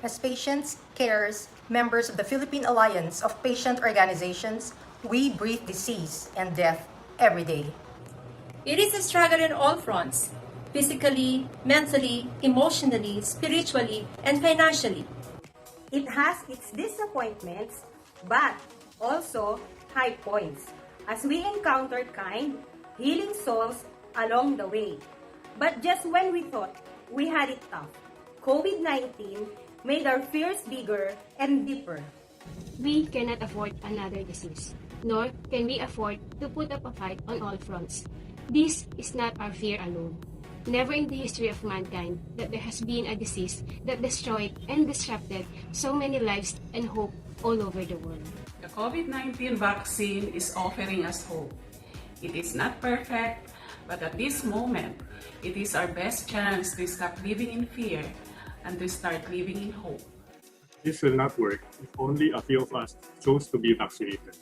As patients, carers, members of the Philippine Alliance of Patient Organizations, we breathe disease and death every day. It is a struggle on all fronts, physically, mentally, emotionally, spiritually, and financially. It has its disappointments, but also high points, as we encountered kind, healing souls along the way. But just when we thought we had it tough, COVID-19 made our fears bigger and deeper. We cannot afford another disease, nor can we afford to put up a fight on all fronts. This is not our fear alone. Never in the history of mankind that there has been a disease that destroyed and disrupted so many lives and hope all over the world. The COVID-19 vaccine is offering us hope. It is not perfect, but at this moment, it is our best chance to stop living in fear and to start living in hope. This will not work if only a few of us chose to be vaccinated.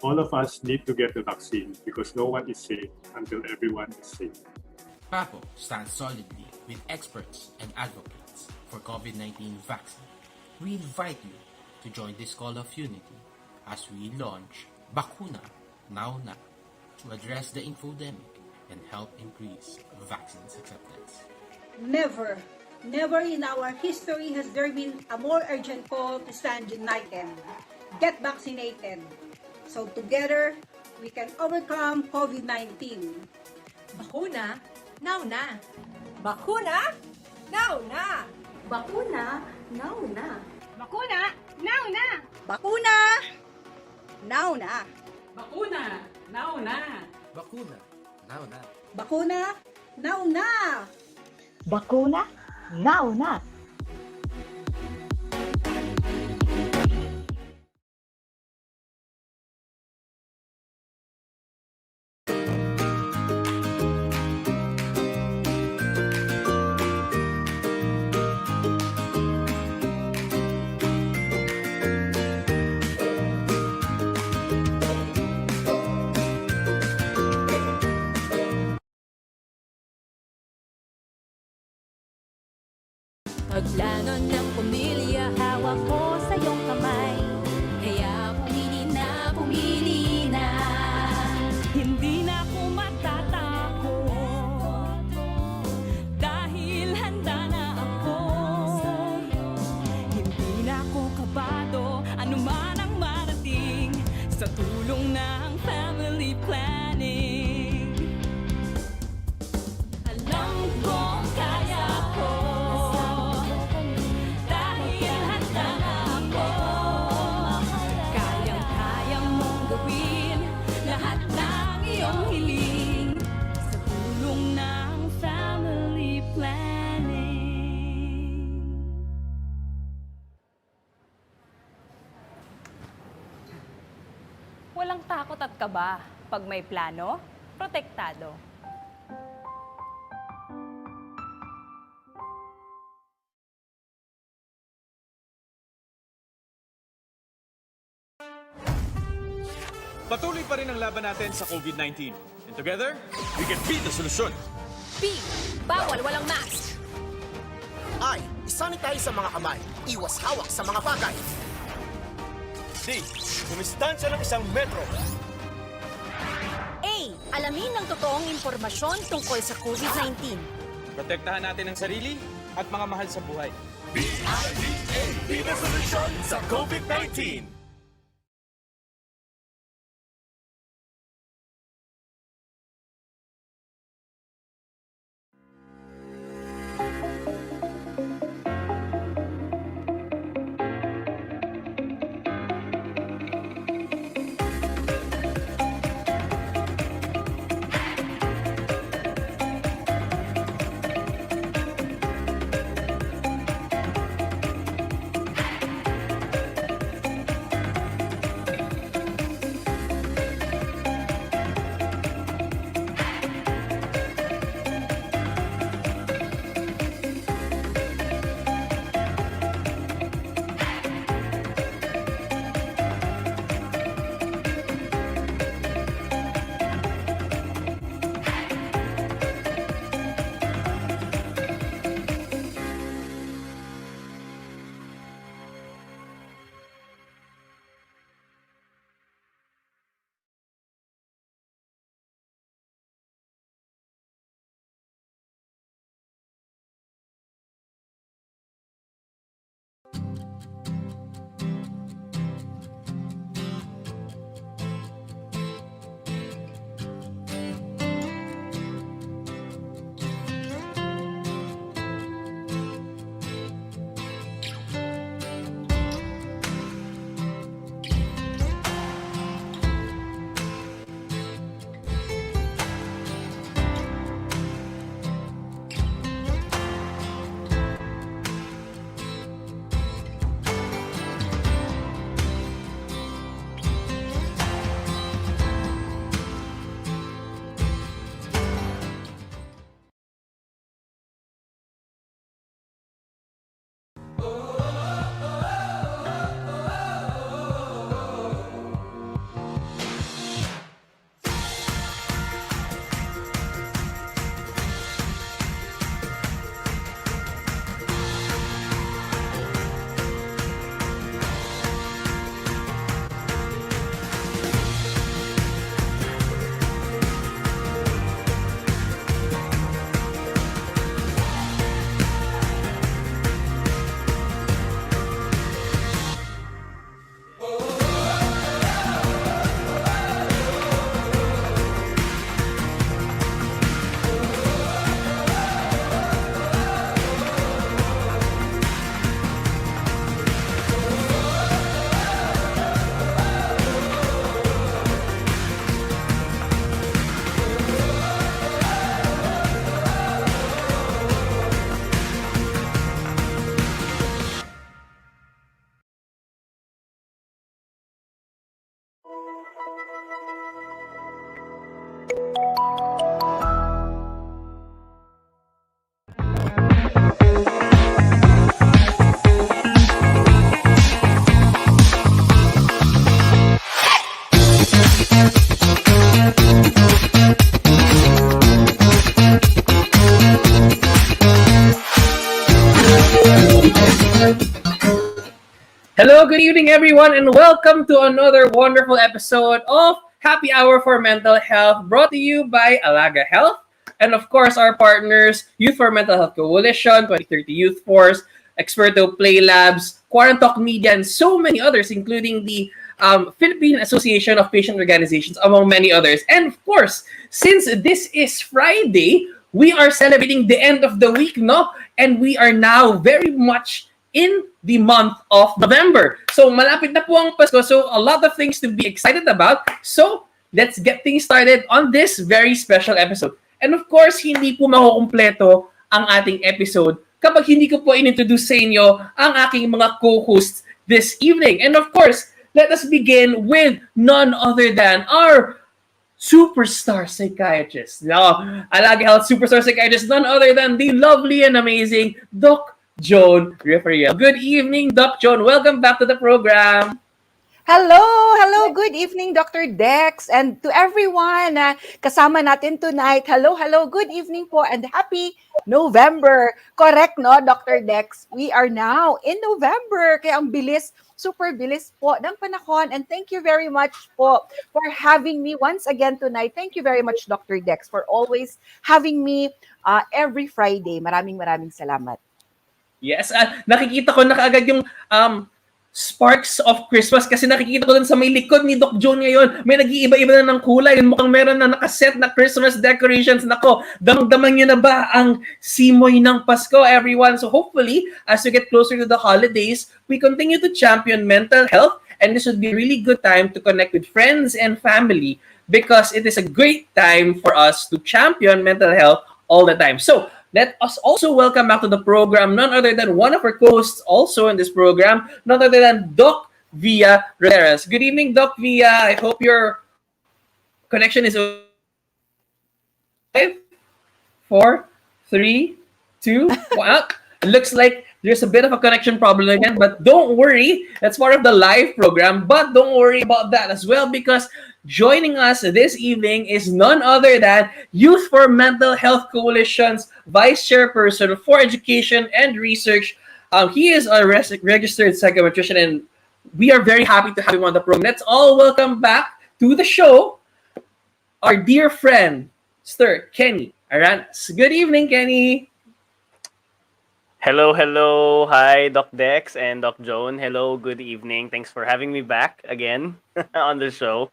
All of us need to get the vaccine because no one is safe until everyone is safe. PAPO stands solidly with experts and advocates for COVID-19 vaccine. We invite you to join this call of unity as we launch Bakuna Now Na to address the infodemic and help increase vaccines acceptance. Never in our history has there been a more urgent call to stand united. Get vaccinated. So together, we can overcome COVID-19. Bakuna, now na! Bakuna, now na! Bakuna, now na! Bakuna! Now na! Bakuna! Now na! Bakuna! Now na! Bakuna Now Na! Bakuna! Now na! Bakuna, now na! Paglanon ng pamilya, hawak ko sa iyong kamay. Kaya pumili na. Hindi na ako matatakot, dahil handa na ako. Hindi na ako kabado, anuman ang marating, sa tulong ng family planning. Alam kong kaya ko, walang takot at kaba. Pag may plano, protektado. Patuloy pa rin ang laban natin sa COVID-19. And together, we can beat the solusyon. B. Bawal walang mask. I. Isanitize sa mga kamay. Iwas hawak sa mga bagay. D. Dumistansya ng 1 metro. A. Alamin ng totoong impormasyon tungkol sa COVID-19. Protektahan natin ang sarili at mga mahal sa buhay. BIDA. Be the solution sa COVID-19. Hello, good evening, everyone, and welcome to another wonderful episode of Happy Hour for Mental Health, brought to you by Alaga Health, and of course, our partners, Youth for Mental Health Coalition, 2030 Youth Force, Experto, PlayLabs, Quarantalk Media, and so many others, including the Philippine Association of Patient Organizations, among many others. And of course, since this is Friday, we are celebrating the end of the week, no? And we are now very much in the month of November. So malapit na po ang Pasko. So a lot of things to be excited about. So let's get things started on this very special episode. And of course, hindi po makukumpleto ang ating episode kapag hindi ko po inintroduce sa inyo ang aking mga co-hosts this evening. And of course, let us begin with none other than our superstar psychiatrist. Now, Alaga Health superstar psychiatrist, none other than the lovely and amazing Doc Joan Rifareal. Good evening, Doc Joan. Welcome back to the program. Hello, good evening, Dr. Dex, and to everyone kasama natin tonight. Hello, good evening po, and happy November. Correct, no, Dr. Dex? We are now in November, kaya ang bilis, super bilis po ng panahon, and thank you very much po for having me once again tonight. Thank you very much, Dr. Dex, for always having me every Friday. Maraming salamat. Yes, nakikita ko na kaagad yung sparks of Christmas kasi nakikita ko dun sa may likod ni Doc Joan ngayon. May nag-iiba-iba na ng kulay. Mukhang meron na nakaset na Christmas decorations. Nako, damang-damang nyo na ba ang simoy ng Pasko, everyone? So hopefully, as we get closer to the holidays, we continue to champion mental health, and this would be a really good time to connect with friends and family because it is a great time for us to champion mental health all the time. So let us also welcome back to the program none other than one of our co-hosts also in this program, none other than Doc Via Roderos. Good evening, Doc Via. I hope your connection is 5, 4, 3, 2, 1. It looks like there's a bit of a connection problem again, but don't worry. That's part of the live program, but don't worry about that as well because joining us this evening is none other than Youth for Mental Health Coalition's Vice Chairperson for Education and Research. He is a registered psychometrician, and we are very happy to have him on the program. Let's all welcome back to the show our dear friend, Sir Kenny Aranas. Good evening, Kenny. Hello. Hi, Doc Dex and Doc Joan. Hello, good evening. Thanks for having me back again on the show.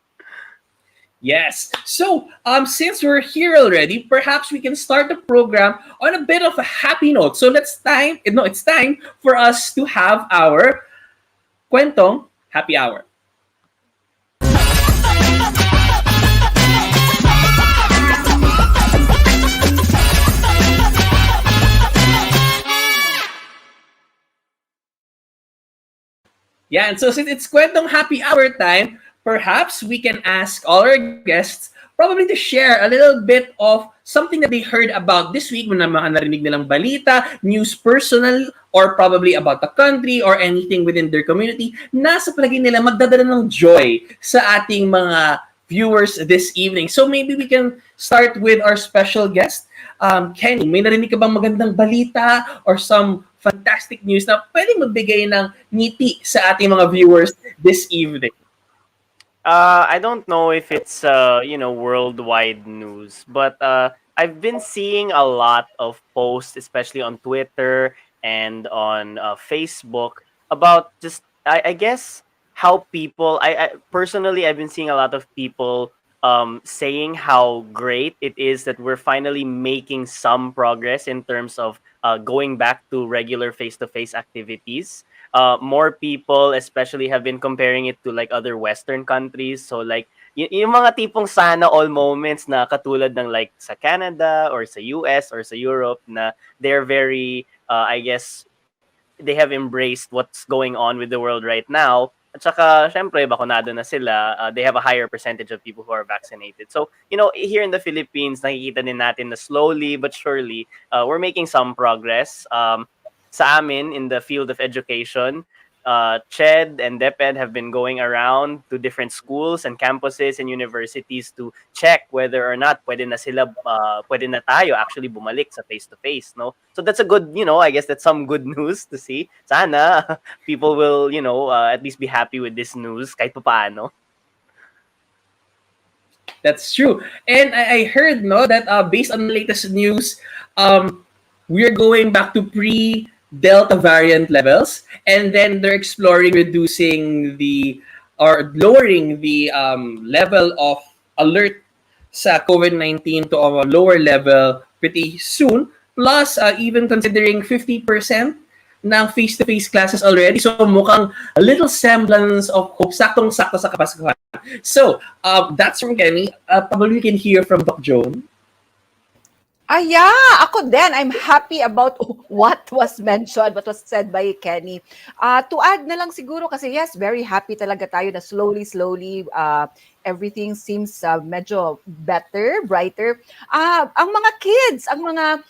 Yes. So, since we're here already, perhaps we can start the program on a bit of a happy note. So, it's time for us to have our Kwentong Happy Hour. Yeah, and so since it's Kwentong Happy Hour time, perhaps we can ask all our guests probably to share a little bit of something that they heard about this week, mga narinig nilang balita, news personal, or probably about the country or anything within their community na sa palagay nila magdadala ng joy sa ating mga viewers this evening. So maybe we can start with our special guest. Kenny, may narinig ka bang magandang balita or some fantastic news na pwedeng magbigay ng ngiti sa ating mga viewers this evening? I don't know if it's worldwide news, but I've been seeing a lot of posts, especially on Twitter and on Facebook, about just I guess how people. I personally I've been seeing a lot of people saying how great it is that we're finally making some progress in terms of going back to regular face-to-face activities. More people especially have been comparing it to like other Western countries. So like yung mga tipong sana all moments na katulad ng like sa Canada or sa US or sa Europe na they're very, I guess, they have embraced what's going on with the world right now. At saka, syempre, bakunado na sila. They have a higher percentage of people who are vaccinated. So, here in the Philippines, nakikita din natin na slowly but surely, we're making some progress. Sa amin, in the field of education, CHED and DepEd have been going around to different schools and campuses and universities to check whether or not pwede na tayo actually bumalik sa face-to-face, no? So that's a good, I guess that's some good news to see. Sana people will, at least be happy with this news kahit paano. That's true. And I heard that based on the latest news, we're going back to pre-Delta variant levels, and then they're exploring reducing or lowering the level of alert sa COVID-19 to a lower level pretty soon. Plus, even considering 50% ng face-to-face classes already. So mukhang a little semblance of hope. Saktong-sakto sa Kapaskuhan. So, that's from Kenny. Probably we can hear from Doc Joan. Yeah, ako din. I'm happy about what was mentioned, what was said by Kenny. To add na lang siguro kasi yes, very happy talaga tayo na slowly, everything seems medyo better, brighter. Ang mga kids, ang mga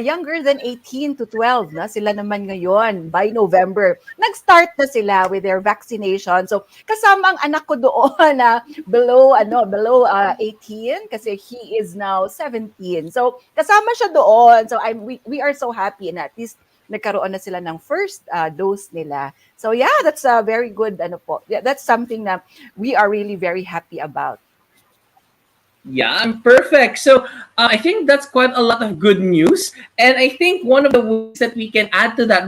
younger than 18 to 12 na sila naman ngayon by November. Nag-start na sila with their vaccination. So kasama ang anak ko doon na below 18 kasi he is now 17. So kasama siya doon. So we are so happy na at least nagkaroon na sila ng first dose nila. So yeah, that's a very good that's something that we are really very happy about. Yeah, perfect. So I think that's quite a lot of good news. And I think one of the ways that we can add to that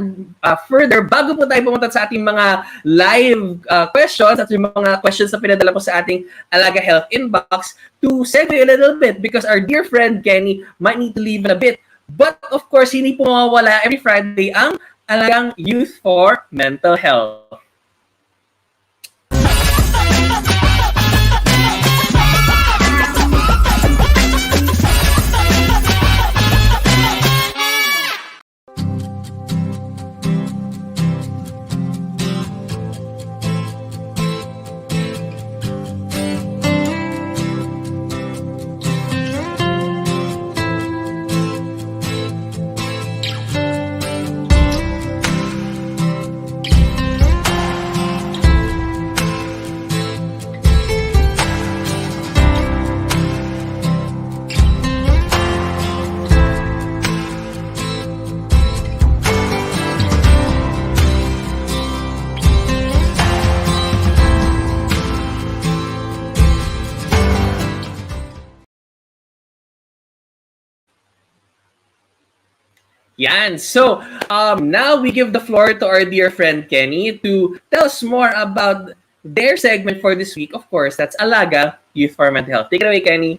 further, bago po tayo pumunta sa ating mga live questions at yung mga questions na pinadala po sa ating Alaga Health inbox, to segue a little bit because our dear friend Kenny might need to leave in a bit. But of course, hindi po mawawala every Friday ang Alagang Youth for Mental Health. Yan. So, now we give the floor to our dear friend Kenny to tell us more about their segment for this week. Of course, that's Alaga, Youth for Mental Health. Take it away, Kenny.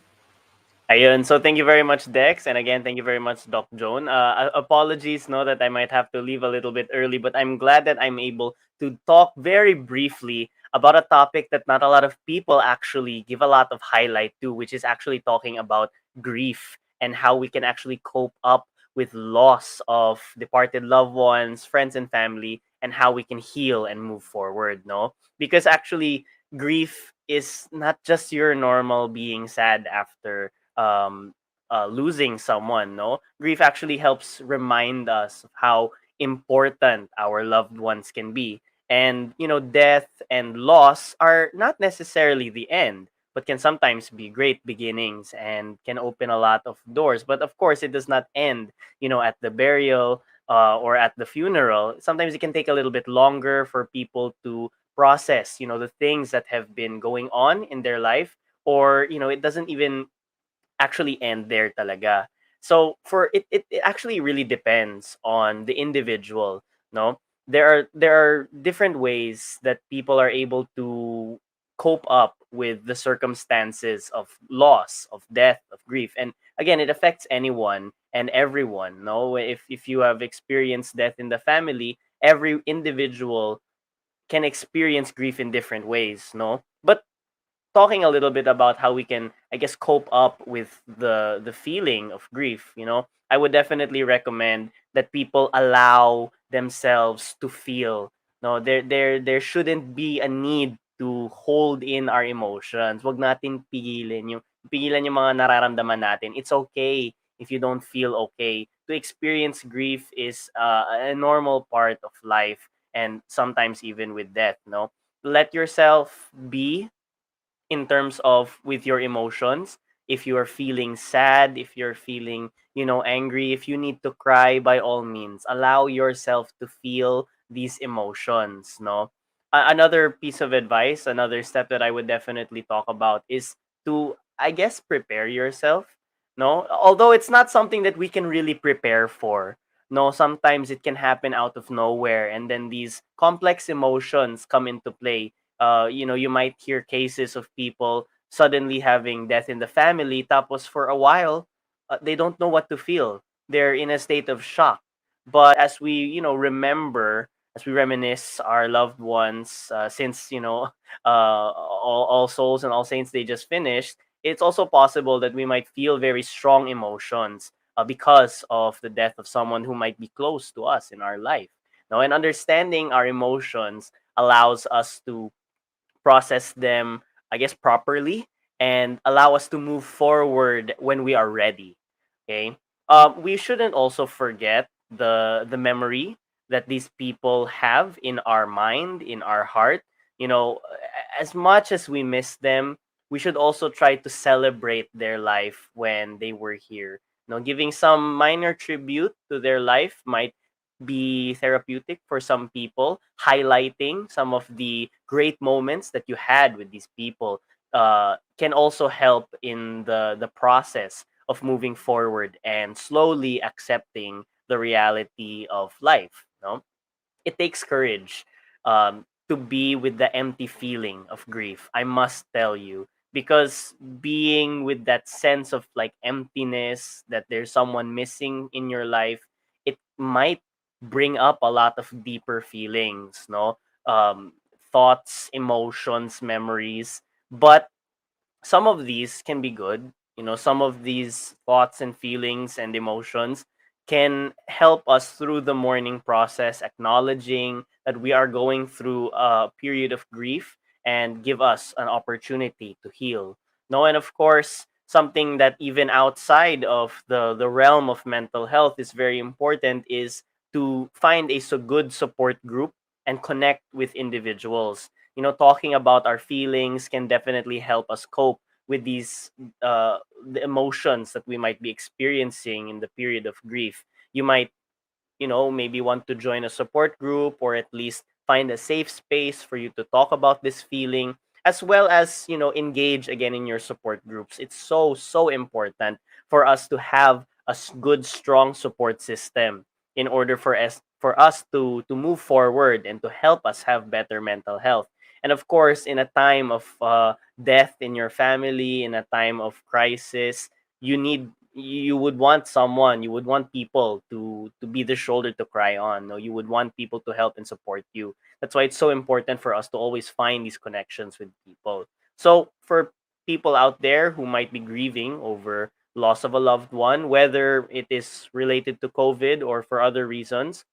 Ayun. So, thank you very much, Dex. And again, thank you very much, Doc Joan. Apologies, that I might have to leave a little bit early, but I'm glad that I'm able to talk very briefly about a topic that not a lot of people actually give a lot of highlight to, which is actually talking about grief and how we can actually cope up with loss of departed loved ones, friends, and family, and how we can heal and move forward, no? Because actually, grief is not just your normal being sad after losing someone, no? Grief actually helps remind us of how important our loved ones can be. And, death and loss are not necessarily the end, but can sometimes be great beginnings and can open a lot of doors. But of course, it does not end, at the burial or at the funeral. Sometimes it can take a little bit longer for people to process, the things that have been going on in their life, or, it doesn't even actually end there talaga. So it actually really depends on the individual, no? There are different ways that people are able to cope up with the circumstances of loss, of death, of grief. And again, it affects anyone and everyone, no? If you have experienced death in the family, every individual can experience grief in different ways, no? But talking a little bit about how we can, I guess, cope up with the feeling of grief, I would definitely recommend that people allow themselves to feel. No, there shouldn't be a need to hold in our emotions. Wag natin pigilan yung mga nararamdaman natin. It's okay if you don't feel okay. To experience grief is a normal part of life. and sometimes even with death. No, let yourself be in terms of with your emotions. If you are feeling sad, if you're feeling, angry, if you need to cry, by all means allow yourself to feel these emotions. No, another piece of advice, another step that I would definitely talk about is to, I guess, prepare yourself. No, although it's not something that we can really prepare for. No, sometimes it can happen out of nowhere, and then these complex emotions come into play. You might hear cases of people suddenly having death in the family, tapos for a while, they don't know what to feel. They're in a state of shock. But as we, remember, as we reminisce our loved ones, since, all Souls and All Saints, they just finished, it's also possible that we might feel very strong emotions because of the death of someone who might be close to us in our life. Now, and understanding our emotions allows us to process them, I guess, properly and allow us to move forward when we are ready. Okay. We shouldn't also forget the memory that these people have in our mind, in our heart. As much as we miss them, we should also try to celebrate their life when they were here. Giving some minor tribute to their life might be therapeutic for some people. Highlighting some of the great moments that you had with these people can also help in the process of moving forward and slowly accepting the reality of life. It takes courage to be with the empty feeling of grief, I must tell you, because being with that sense of like emptiness, that there's someone missing in your life, it might bring up a lot of deeper feelings, no, um, thoughts, emotions, memories. But some of these can be good. Some of these thoughts and feelings and emotions can help us through the mourning process, acknowledging that we are going through a period of grief and give us an opportunity to heal. No, and of course, something that even outside of the realm of mental health is very important is to find a so good support group and connect with individuals. Talking about our feelings can definitely help us cope with these the emotions that we might be experiencing in the period of grief. You might, maybe want to join a support group, or at least find a safe space for you to talk about this feeling, as well as, engage again in your support groups. It's so, so important for us to have a good, strong support system in order for us to move forward and to help us have better mental health. And of course, in a time of death in your family, in a time of crisis, you would want someone, you would want people to be the shoulder to cry on. No, you would want people to help and support you. That's why it's so important for us to always find these connections with people. So for people out there who might be grieving over loss of a loved one, whether it is related to COVID or for other reasons,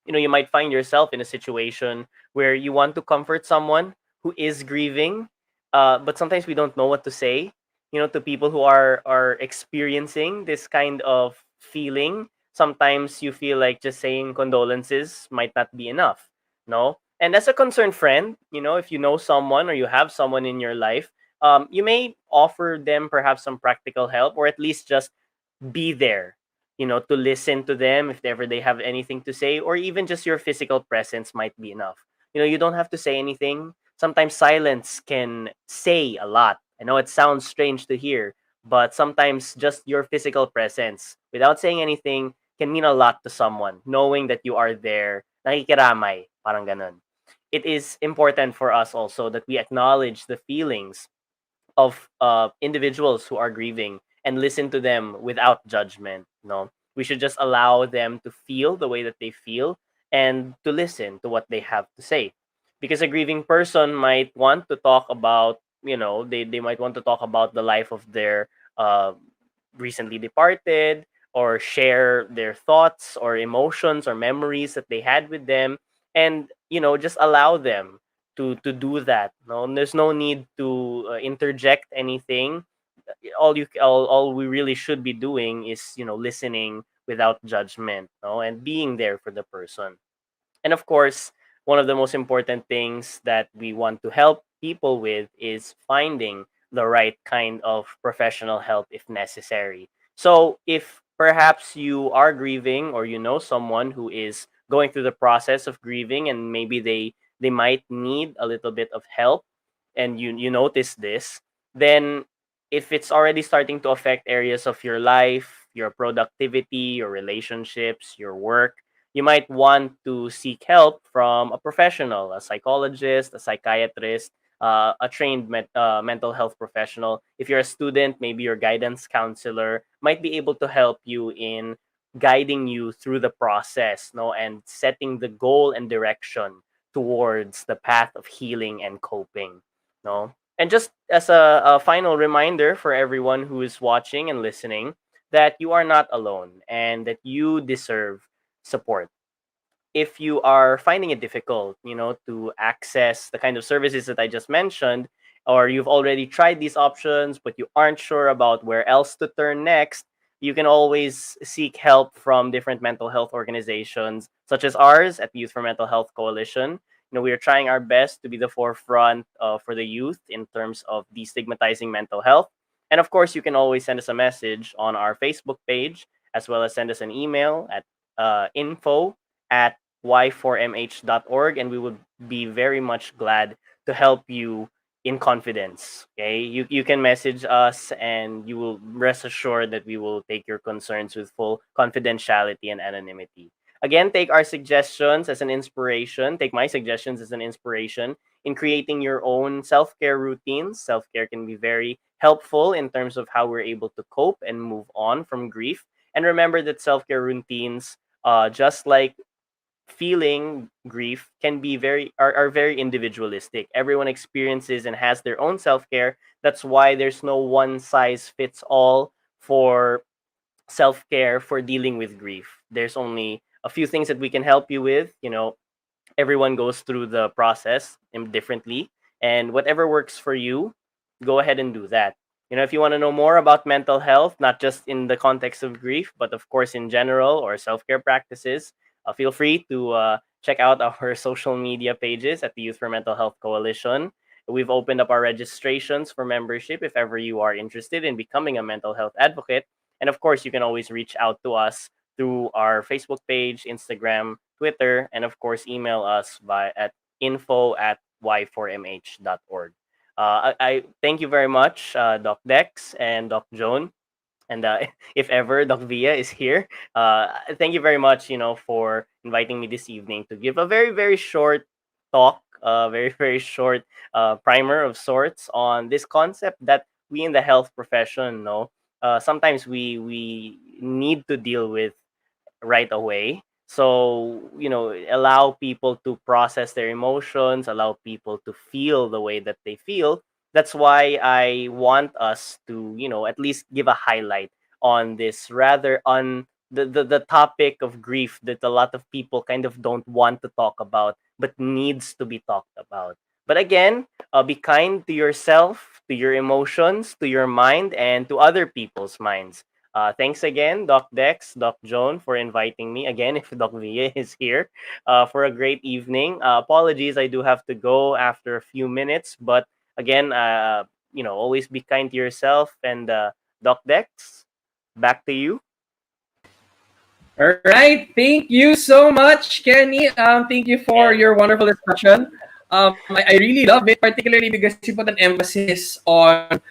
you might find yourself in a situation where you want to comfort someone who is grieving, but sometimes we don't know what to say, to people who are experiencing this kind of feeling. Sometimes you feel like just saying condolences might not be enough. No, and as a concerned friend, if you know someone or you have someone in your life, you may offer them perhaps some practical help, or at least just be there, to listen to them if ever they have anything to say, or even just your physical presence might be enough. You don't have to say anything. Sometimes silence can say a lot. I know it sounds strange to hear, but sometimes just your physical presence without saying anything can mean a lot to someone, knowing that you are there, nakikiramay, parang ganun. It is important for us also that we acknowledge the feelings of individuals who are grieving and listen to them without judgment. No, we should just allow them to feel the way that they feel and to listen to what they have to say. Because a grieving person might want to talk about, they might want to talk about the life of their uh, recently departed, or share their thoughts or emotions or memories that they had with them, and just allow them to do that. No, and there's no need to interject anything. All we really should be doing is, listening without judgment, no, and being there for the person. And of course, one of the most important things that we want to help people with is finding the right kind of professional help if necessary. So if perhaps you are grieving or you know someone who is going through the process of grieving and maybe they might need a little bit of help and you notice this, then if it's already starting to affect areas of your life, your productivity, your relationships, your work, you might want to seek help from a professional, a psychologist, a psychiatrist, a trained mental health professional. If you're a student, maybe your guidance counselor might be able to help you in guiding you through the process, no, and setting the goal and direction towards the path of healing and coping, no. And just as a final reminder for everyone who is watching and listening, that you are not alone and that you deserve support. If you are finding it difficult, to access the kind of services that I just mentioned, or you've already tried these options, but you aren't sure about where else to turn next, you can always seek help from different mental health organizations, such as ours at Youth for Mental Health Coalition. We are trying our best to be the forefront for the youth in terms of destigmatizing mental health. And of course, you can always send us a message on our Facebook page, as well as send us an email at info@y4mh.org, and we would be very much glad to help you in confidence. Okay, you can message us, and you will rest assured that we will take your concerns with full confidentiality and anonymity. Again, take our suggestions as an inspiration. Take my suggestions as an inspiration in creating your own self-care routines. Self-care can be very helpful in terms of how we're able to cope and move on from grief. And remember that self-care routines, just like feeling grief, can be are very individualistic. Everyone experiences and has their own self-care. That's why there's no one size fits all for self-care for dealing with grief. There's only a few things that we can help you with. Everyone goes through the process differently, and whatever works for you, go ahead and do that. If you want to know more about mental health, not just in the context of grief, but of course in general, or self-care practices, feel free to check out our social media pages at the Youth for Mental Health Coalition. We've opened up our registrations for membership if ever you are interested in becoming a mental health advocate. And of course, you can always reach out to us through our Facebook page, Instagram, Twitter, and of course, email us at info@y4mh.org. I thank you very much, Doc Dex and Doc Joan. And if ever Doc Via is here, thank you very much, for inviting me this evening to give a very, very short talk, very, very short primer of sorts on this concept that we in the health profession know sometimes we need to deal with right away. So, allow people to process their emotions, allow people to feel the way that they feel. That's why I want us to, at least give a highlight on this rather on the topic of grief that a lot of people kind of don't want to talk about, but needs to be talked about. But again, be kind to yourself, to your emotions, to your mind, and to other people's minds. Thanks again, Doc Dex, Doc Joan, for inviting me. Again, if Doc Via is here, for a great evening. Apologies, I do have to go after a few minutes. But again, always be kind to yourself. And Doc Dex, back to you. All right. Thank you so much, Kenny. Thank you for your wonderful discussion. I really love it, particularly because you put an emphasis on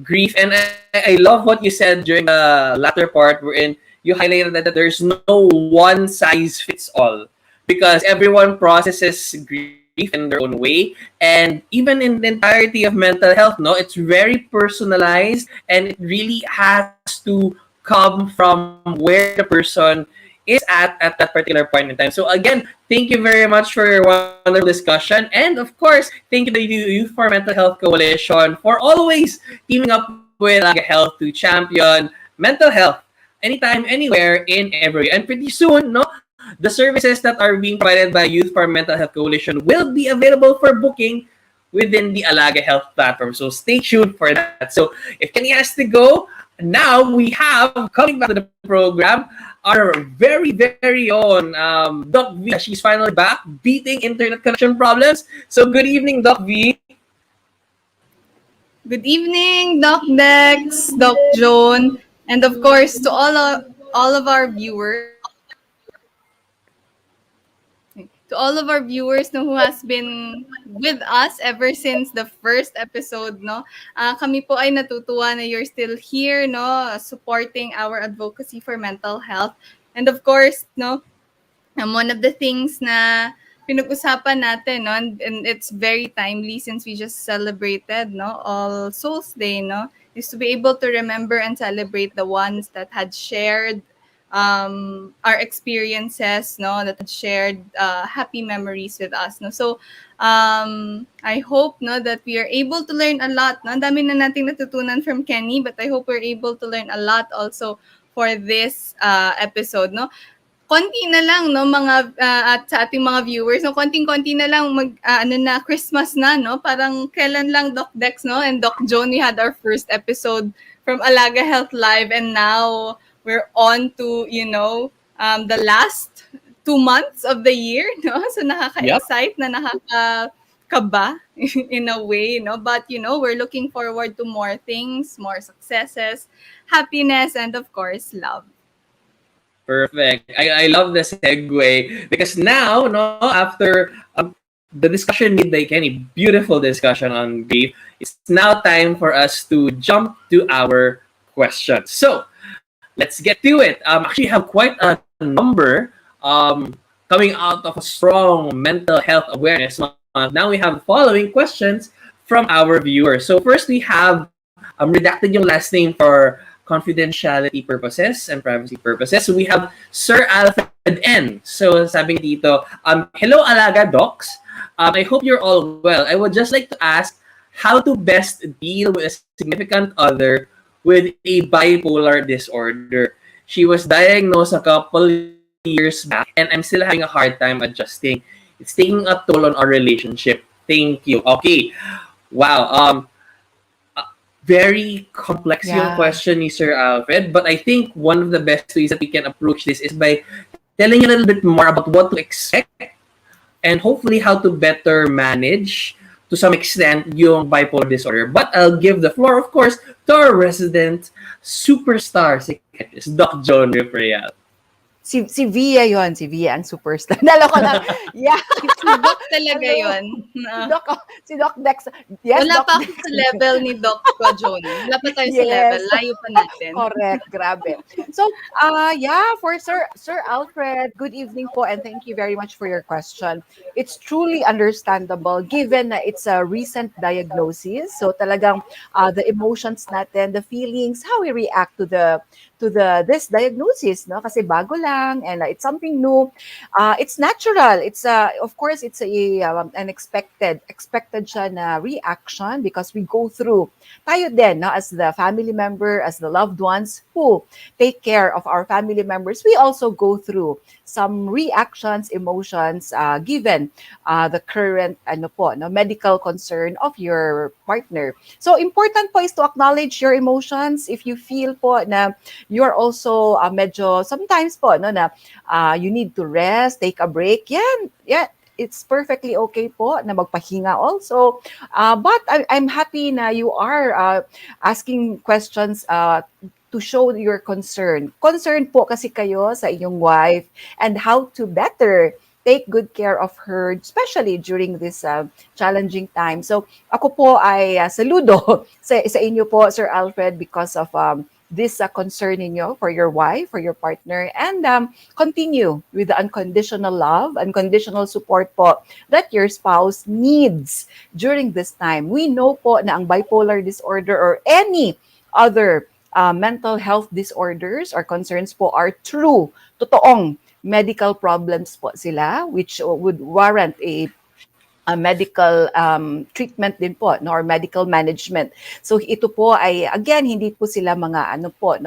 grief, and I love what you said during the latter part, wherein you highlighted that there's no one size fits all, because everyone processes grief in their own way. And even in the entirety of mental health, no, it's very personalized, and it really has to come from where the person is at that particular point in time. So again, thank you very much for your wonderful discussion. And of course, thank you to the Youth for Mental Health Coalition for always teaming up with Alaga Health to champion mental health anytime, anywhere, in every. And pretty soon, no, the services that are being provided by Youth for Mental Health Coalition will be available for booking within the Alaga Health platform. So stay tuned for that. So if Kenny has to go, now we have, coming back to the program, our very, very own Doc V. She's finally back, beating internet connection problems. So good evening, Doc V. Good evening, Doc Dex, Doc Joan, and of course to all of our viewers. To all of our viewers no, who has been with us ever since the first episode, no, kami po ay natutuwa na you're still here, no, supporting our advocacy for mental health. And of course, no, one of the things na pinag-usapan natin, no, and it's very timely since we just celebrated, no, All Souls Day, no, is to be able to remember and celebrate the ones that had shared our experiences, no, that had shared happy memories with us, no. So I hope, no, that we are able to learn a lot, no. Ang dami na nating natutunan from Kenny, but I hope we're able to learn a lot also for this episode, no. Konti na lang, no, mga at sa ating mga viewers, no, konting-konti na lang na Christmas na, no. Parang kailan lang Doc Dex, no, and Doc Joan, we had our first episode from Alaga Health Live, and now we're on to, the last 2 months of the year, no? So nakaka-excite na nakakakaba in a way, no? But, we're looking forward to more things, more successes, happiness, and of course, love. Perfect. I love the segue because now, no, after the discussion made by Kenny, beautiful discussion on grief, it's now time for us to jump to our questions. So, let's get to it. Actually, have quite a number coming out of a strong mental health awareness month. Now we have the following questions from our viewers. So first, we have redacted yung last name for confidentiality purposes and privacy purposes. So we have Sir Alfred N. So sabi dito, hello Alaga Docs. I hope you're all well. I would just like to ask how to best deal with a significant other with a bipolar disorder. She was diagnosed a couple years back and I'm still having a hard time adjusting. It's taking a toll on our relationship. Thank you. Okay. Wow. Very complex yung question ni Sir Alfred, but I think one of the best ways that we can approach this is by telling you a little bit more about what to expect and hopefully how to better manage to some extent yung bipolar disorder. But I'll give the floor, of course, to our resident superstar psychiatrist, Doc Joan Rifareal. Si Via yon, si Via ang superstar. Dala ko lang. Yeah. Si Doc talaga yun. Si Doc Dex. Yes, wala Doc pa ako sa level ni Doc Joan. Wala pa tayo sa level. Layo pa natin. Correct. Grabe. So, for Sir Alfred, good evening po and thank you very much for your question. It's truly understandable given na it's a recent diagnosis. So, talagang the emotions natin, the feelings, how we react to this diagnosis, no? Kasi bago lang and it's something new. It's natural. It's of course it's an expected siya na reaction because we go through tayo din, no, as the family member, as the loved ones who take care of our family members. We also go through some reactions, emotions given the current medical concern of your partner. So important po is to acknowledge your emotions. If you feel po na you're also medyo sometimes po na you need to rest, take a break. Yeah, it's perfectly okay po na magpahinga also. But I'm happy na you are asking questions to show your concern. Concerned po kasi kayo sa inyong wife and how to better take good care of her, especially during this challenging time. So ako po ay saludo sa inyo po, Sir Alfred, because of this concern ninyo for your wife, for your partner, and continue with the unconditional love, unconditional support po that your spouse needs during this time. We know po na ang bipolar disorder or any other mental health disorders or concerns po are true, totoong medical problems po sila, which would warrant a medical treatment din po, no, or medical management. So ito po ay again hindi po sila mga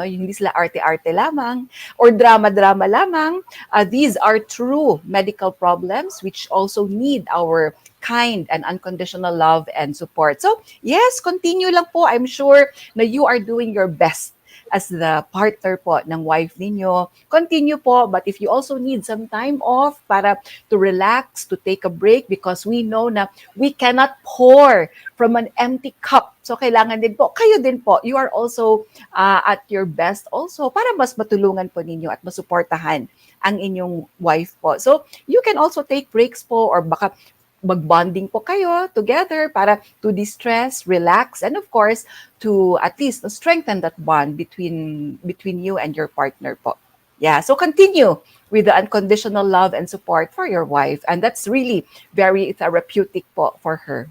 hindi sila arte-arte lamang or drama-drama lamang. These are true medical problems which also need our kind and unconditional love and support. So yes, continue lang po. I'm sure na you are doing your best as the partner po ng wife ninyo, continue po. But if you also need some time off para to relax, to take a break, because we know na we cannot pour from an empty cup. So kailangan din po, kayo din po, you are also at your best also para mas matulungan po ninyo at masuportahan ang inyong wife po. So you can also take breaks po, or baka mag-bonding po kayo together para to distress, relax, and of course, to at least strengthen that bond between you and your partner po. Yeah, so continue with the unconditional love and support for your wife. And that's really very therapeutic po for her.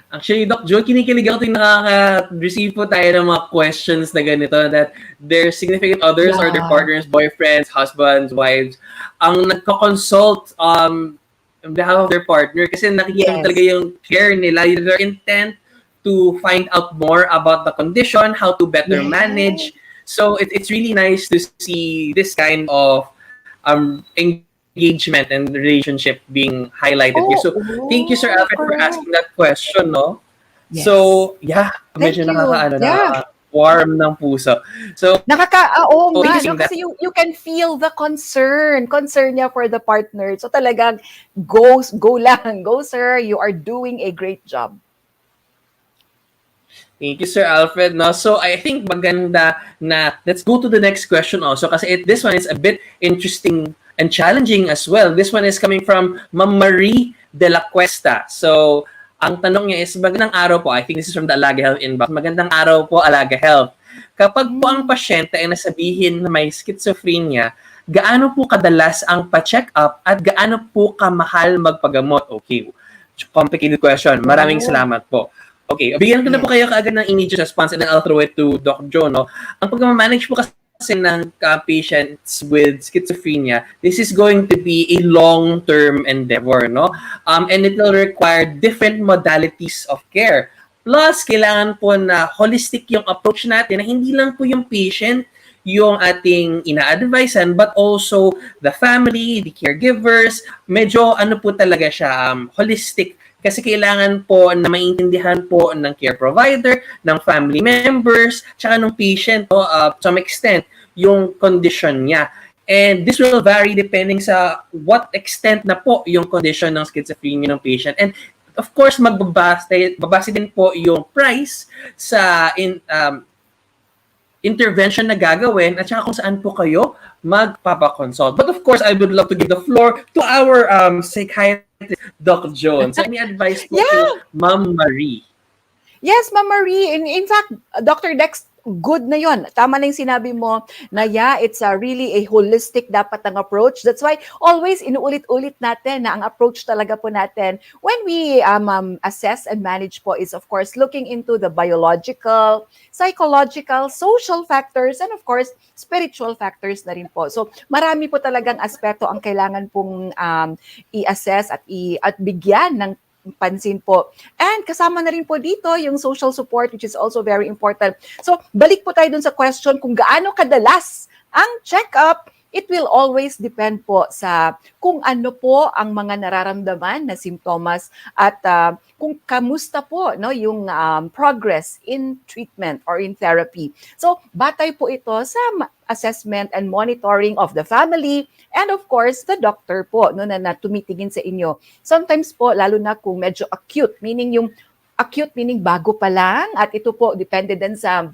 Actually, Doc Joan, kinikilig ako yung nakaka-receive po tayo ng mga questions na ganito that their significant others or their partners, boyfriends, husbands, wives, ang nagko-consult on behalf of their partner kasi nakikita talaga yung care nila, their intent to find out more about the condition, how to better manage. So it's really nice to see this kind of engagement and relationship being highlighted here. So thank you, Sir Alfred, for asking that question, no? Yes. So, yeah, medyo nakaka-warm ng puso. So, Oo nga, thank you no? Kasi you can feel the concern niya for the partner. So talagang go lang, go sir, you are doing a great job. Thank you, Sir Alfred. No, so I think maganda na let's go to the next question also kasi this one is a bit interesting and challenging as well. This one is coming from Ma'am Marie de la Cuesta. So, ang tanong niya is, magandang araw po. I think this is from the Alaga Health inbox. Magandang araw po, Alaga Health. Kapag po ang pasyente ay nasabihin na may schizophrenia, gaano po kadalas ang pa-check up at gaano po kamahal magpagamot? Okay, complicated question. Maraming salamat po. Okay, bigyan ko na po kayo kaagad ng immediate response and then I'll throw it to Doc Joan. No? Ang pag-manage po kasi ng patients with schizophrenia, this is going to be a long-term endeavor, no? And it will require different modalities of care. Plus, kailangan po na holistic yung approach natin na hindi lang po yung patient yung ating ina-advisean, but also the family, the caregivers, medyo ano po talaga siya, holistic. Kasi kailangan po na maintindihan po ng care provider, ng family members, tsaka ng patient to some extent yung condition niya. And this will vary depending sa what extent na po yung condition ng schizophrenia ng patient. And of course, babase din po yung price sa intervention na gagawin at saka kung saan po kayo magpapakonsult. But of course, I would love to give the floor to our psychiatrist, Doc Joan. So, any advice po to Ma'am Marie? Yes, Ma'am Marie. In fact, Dr. Dex, good na yon. Tama na yung sinabi mo na it's really a holistic dapat ang approach. That's why always inuulit-ulit natin na ang approach talaga po natin when we assess and manage po is of course looking into the biological, psychological, social factors, and of course spiritual factors na rin po. So marami po talagang aspeto ang kailangan pong i-assess at bigyan ng pansin po. And kasama na rin po dito yung social support, which is also very important. So, balik po tayo dun sa question kung gaano kadalas ang check-up. It will always depend po sa kung ano po ang mga nararamdaman na simptomas at kung kamusta po yung progress in treatment or in therapy. So, batay po ito sa assessment and monitoring of the family and of course, the doctor po na tumitingin sa inyo. Sometimes po, lalo na kung medyo acute, meaning bago pa lang at ito po depende din sa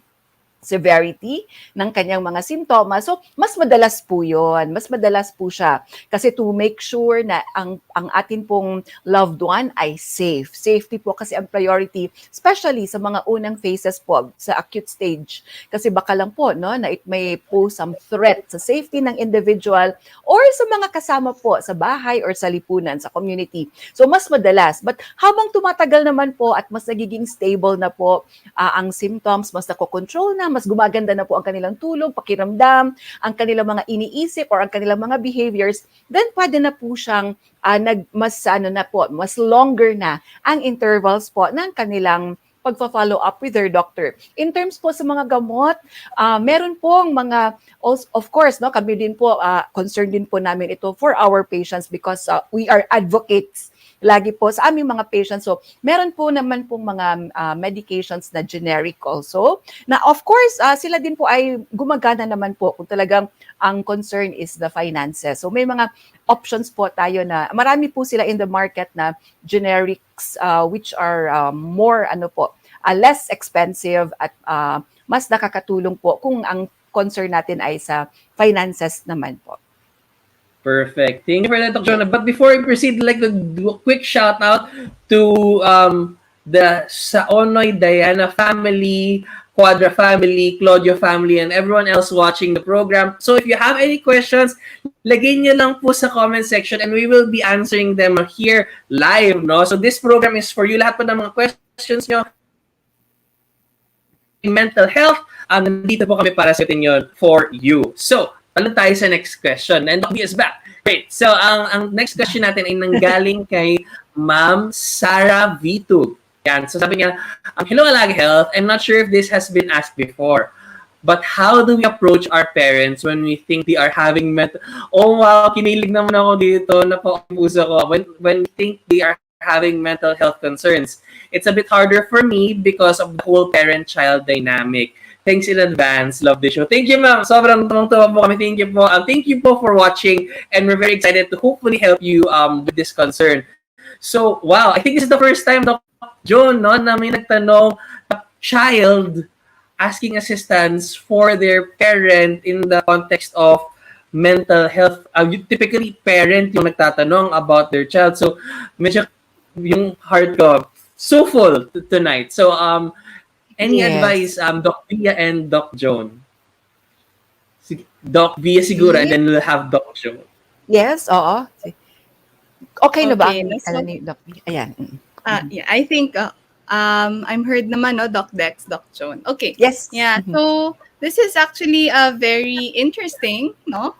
severity ng kanyang mga simptomas. So, mas madalas po yun. Mas madalas po siya. Kasi to make sure na ang atin pong loved one ay safe. Safety po kasi ang priority, especially sa mga unang phases po, sa acute stage. Kasi baka lang po, na it may pose some threat sa safety ng individual or sa mga kasama po sa bahay or sa lipunan, sa community. So, mas madalas. But habang tumatagal naman po at mas nagiging stable na po ang symptoms, mas nakokontrol na, mas gumaganda na po ang kanilang tulog, pakiramdam, ang kanilang mga iniisip or ang kanilang mga behaviors, then pwede na po siyang mas longer na ang intervals po ng kanilang pagpa-follow up with their doctor. In terms po sa mga gamot, meron pong mga, of course, kami din po, concerned din po namin ito for our patients because we are advocates lagi po sa aming mga patients. So, meron po naman pong mga medications na generic also, na of course, sila din po ay gumagana naman po kung talagang ang concern is the finances. So, may mga options po tayo na marami po sila in the market na generics which are more less expensive at mas nakakatulong po kung ang concern natin ay sa finances naman po. Perfect. Thank you for that, Dr. Jonah. But before we proceed, I'd like to do a quick shout out to the Saonoy Diana family, Quadra family, Claudio family, and everyone else watching the program. So if you have any questions, lagay nyo lang po sa comment section and we will be answering them here live. No? So this program is for you. Lahat po ng mga questions nyo, mental health, nandito po kami para sagutin yun for you. So, ano tayo sa next question? And Doc V is back. Great. So, ang next question natin ay nanggaling kay Ma'am Sarah Vitug. Yan. So, sabi niya, hello, Alaga Health. I'm not sure if this has been asked before, but how do we approach our parents when we think they are having Oh, wow. Kinilig naman ako dito. Napaupusa ko. When we think they are having mental health concerns. It's a bit harder for me because of the whole parent-child dynamic. Thanks in advance. Love the show. Thank you, ma'am. Sobrang tuwang-tuwa po kami. Thank you po. Thank you po for watching and we're very excited to hopefully help you with this concern. So, wow. I think this is the first time, Dr. Joan, no, na may nagtanong, a child asking assistance for their parent in the context of mental health. Typically, parent yung nagtatanong about their child. So, medyo yung heart ko so full tonight. So, any advice, Doc Via and Doc Joan? Doc Via siguro, and then we'll have Doc Joan. Yes, oo. Okay na ba? Okay, so, Doc Via? Ayan. Yeah, I think I'm heard naman, no, Doc Dex, Doc Joan. Okay. Yes. Yeah, so this is actually a very interesting, no,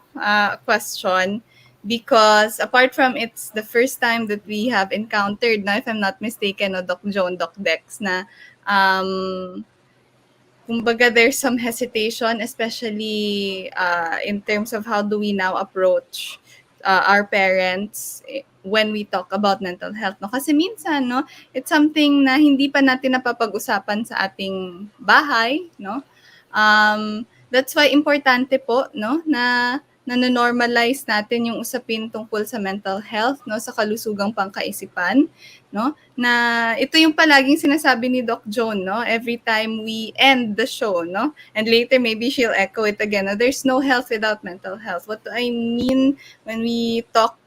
question because apart from it's the first time that we have encountered, no, if I'm not mistaken, no, Doc Joan, Doc Dex, na kumbaga there's some hesitation, especially in terms of how do we now approach our parents when we talk about mental health, no? Kasi minsan, no, it's something na hindi pa natin napapag-usapan sa ating bahay, no? That's why importante po, no, na nano-normalize natin yung usapin tungkol sa mental health, no, sa kalusugang pangkaisipan, no, na ito yung palaging sinasabi ni Doc Joan, no, every time we end the show, no, and later maybe she'll echo it again, no, there's no health without mental health. What do I mean when we talk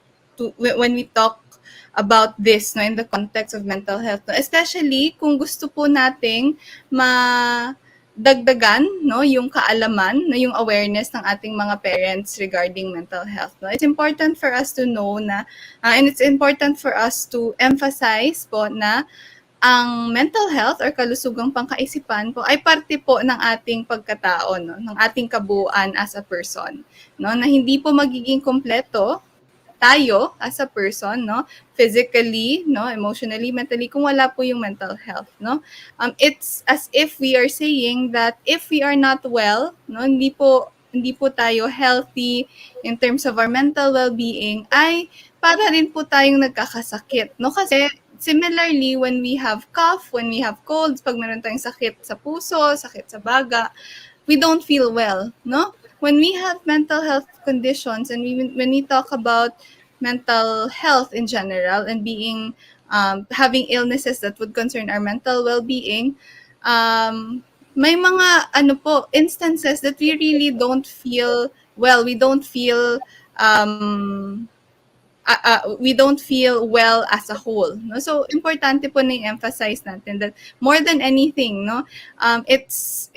about this, no, in the context of mental health, no? Especially kung gusto po nating dagdagan, no, yung kaalaman, no, yung awareness ng ating mga parents regarding mental health, no. It's important for us to know na and it's important for us to emphasize po na ang mental health or kalusugang pangkaisipan po ay parte po ng ating pagkatao, no, ng ating kabuuan as a person, no, na hindi po magiging kompleto tayo as a person, no, physically, no, emotionally, mentally, kung wala po yung mental health, no. It's as if we are saying that if we are not well, no, hindi po tayo healthy in terms of our mental well-being, ay para rin po tayong nagkakasakit, no, kasi similarly, when we have cough, when we have colds, pag meron tayong sakit sa puso, sakit sa baga, we don't feel well, no. When we have mental health conditions and when we talk about mental health in general and being having illnesses that would concern our mental well-being, may mga instances that we really don't feel well. We don't feel well as a whole, no? So importante po na i-emphasize natin that more than anything, no, it's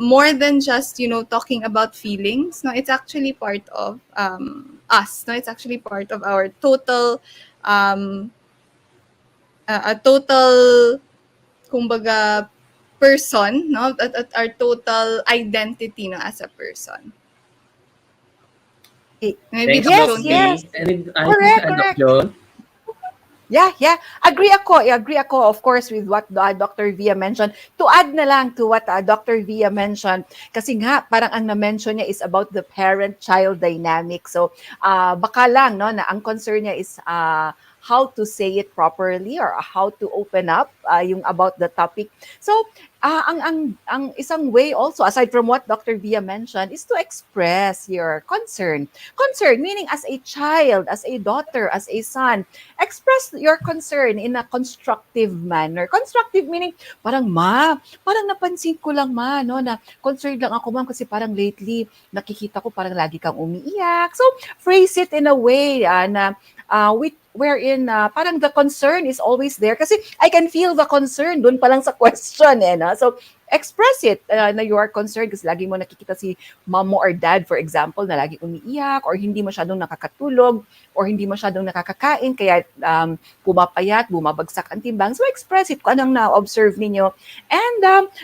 more than just, you know, talking about feelings, no. It's actually part of us, no. It's actually part of our total kumbaga person, no, at our total identity, no, as a person. Maybe yes. Correct. Yeah. Agree ako, of course, with what Dr. Via mentioned. To add na lang to what Dr. Via mentioned, kasi nga, parang ang na-mention niya is about the parent-child dynamic. So, baka lang, no, na ang concern niya is how to say it properly or how to open up yung about the topic. So, ang isang way also, aside from what Dr. Via mentioned, is to express your concern. Concern, meaning as a child, as a daughter, as a son, express your concern in a constructive manner. Constructive meaning, parang napansin ko lang no, na concerned lang ako ma'am kasi parang lately, nakikita ko parang lagi kang umiiyak. So, phrase it in a way na wherein parang the concern is always there kasi I can feel the concern dun pa lang sa question no? So express it na you are concerned kasi lagi mo nakikita si mom mo or dad for example na lagi umiiyak or hindi masyadong nakakatulog or hindi masyadong nakakakain kaya pumapayat, bumabagsak ang timbang. So express it kung anong na-observe ninyo and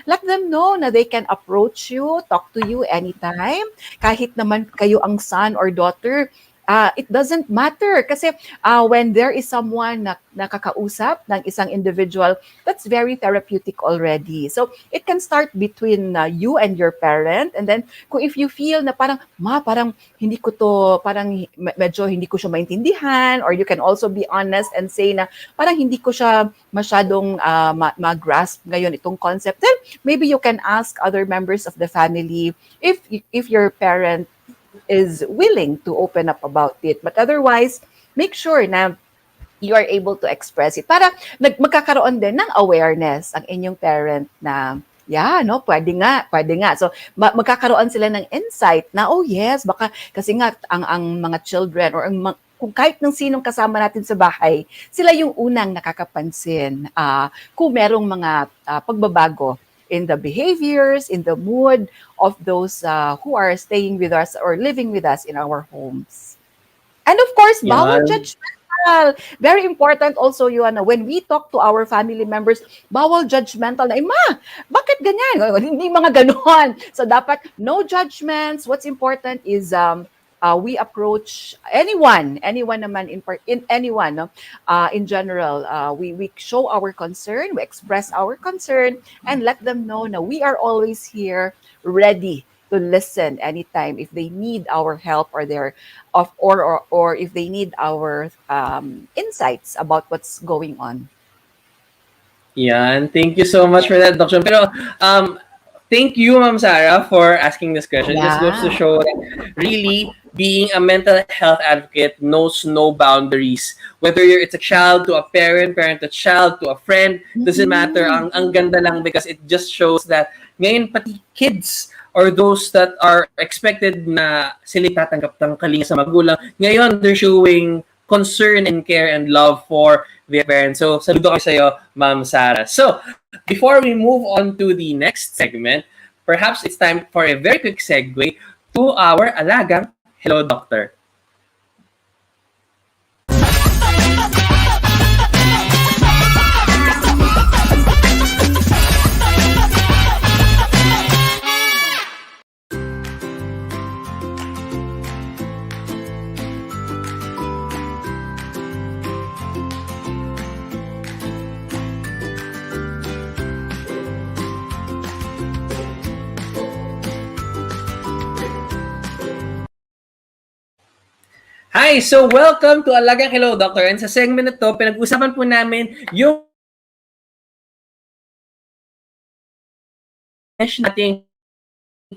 let them know na they can approach you, talk to you anytime kahit naman kayo ang son or daughter. It doesn't matter kasi when there is someone na nakakausap ng isang individual, that's very therapeutic already. So it can start between you and your parent and then kung if you feel na parang hindi ko to, parang medyo hindi ko siya maintindihan or you can also be honest and say na parang hindi ko siya masyadong ma-grasp ngayon itong concept, then maybe you can ask other members of the family if your parent is willing to open up about it. But otherwise, make sure na you are able to express it. Para magkakaroon din ng awareness ang inyong parent na, pwede nga. So, magkakaroon sila ng insight na, oh yes, baka, kasi nga, ang mga children or kung kahit ng sinong kasama natin sa bahay, sila yung unang nakakapansin kung merong mga pagbabago in the behaviors, in the mood of those who are staying with us or living with us in our homes. And of course, bawal judgmental. Very important also, Joanna, when we talk to our family members, bawal judgmental na, bakit ganyan? Hindi mga ganon. So dapat no judgments. What's important is we approach anyone naman in general. We show our concern, we express our concern, and let them know na we are always here, ready to listen anytime if they need our help or or if they need our insights about what's going on. Yan, thank you so much for that, Dr. Pero thank you, Ma'am Sarah, for asking this question. This goes to show that really being a mental health advocate knows no boundaries. Whether it's a child to a parent to child to a friend, doesn't matter. Ang ganda lang because it just shows that ngayon pati kids or those that are expected na sila tatanggap ng kalinga sa magulang, ngayon they're showing concern and care and love for their parents. So, saludo ako sa iyo, Ma'am Sarah. So, before we move on to the next segment, perhaps it's time for a very quick segue to our Alagang Hello Doctor. Hi! So, welcome to Alagang Hello Doctor. And sa segment na to, pinag-usapan po namin yung nating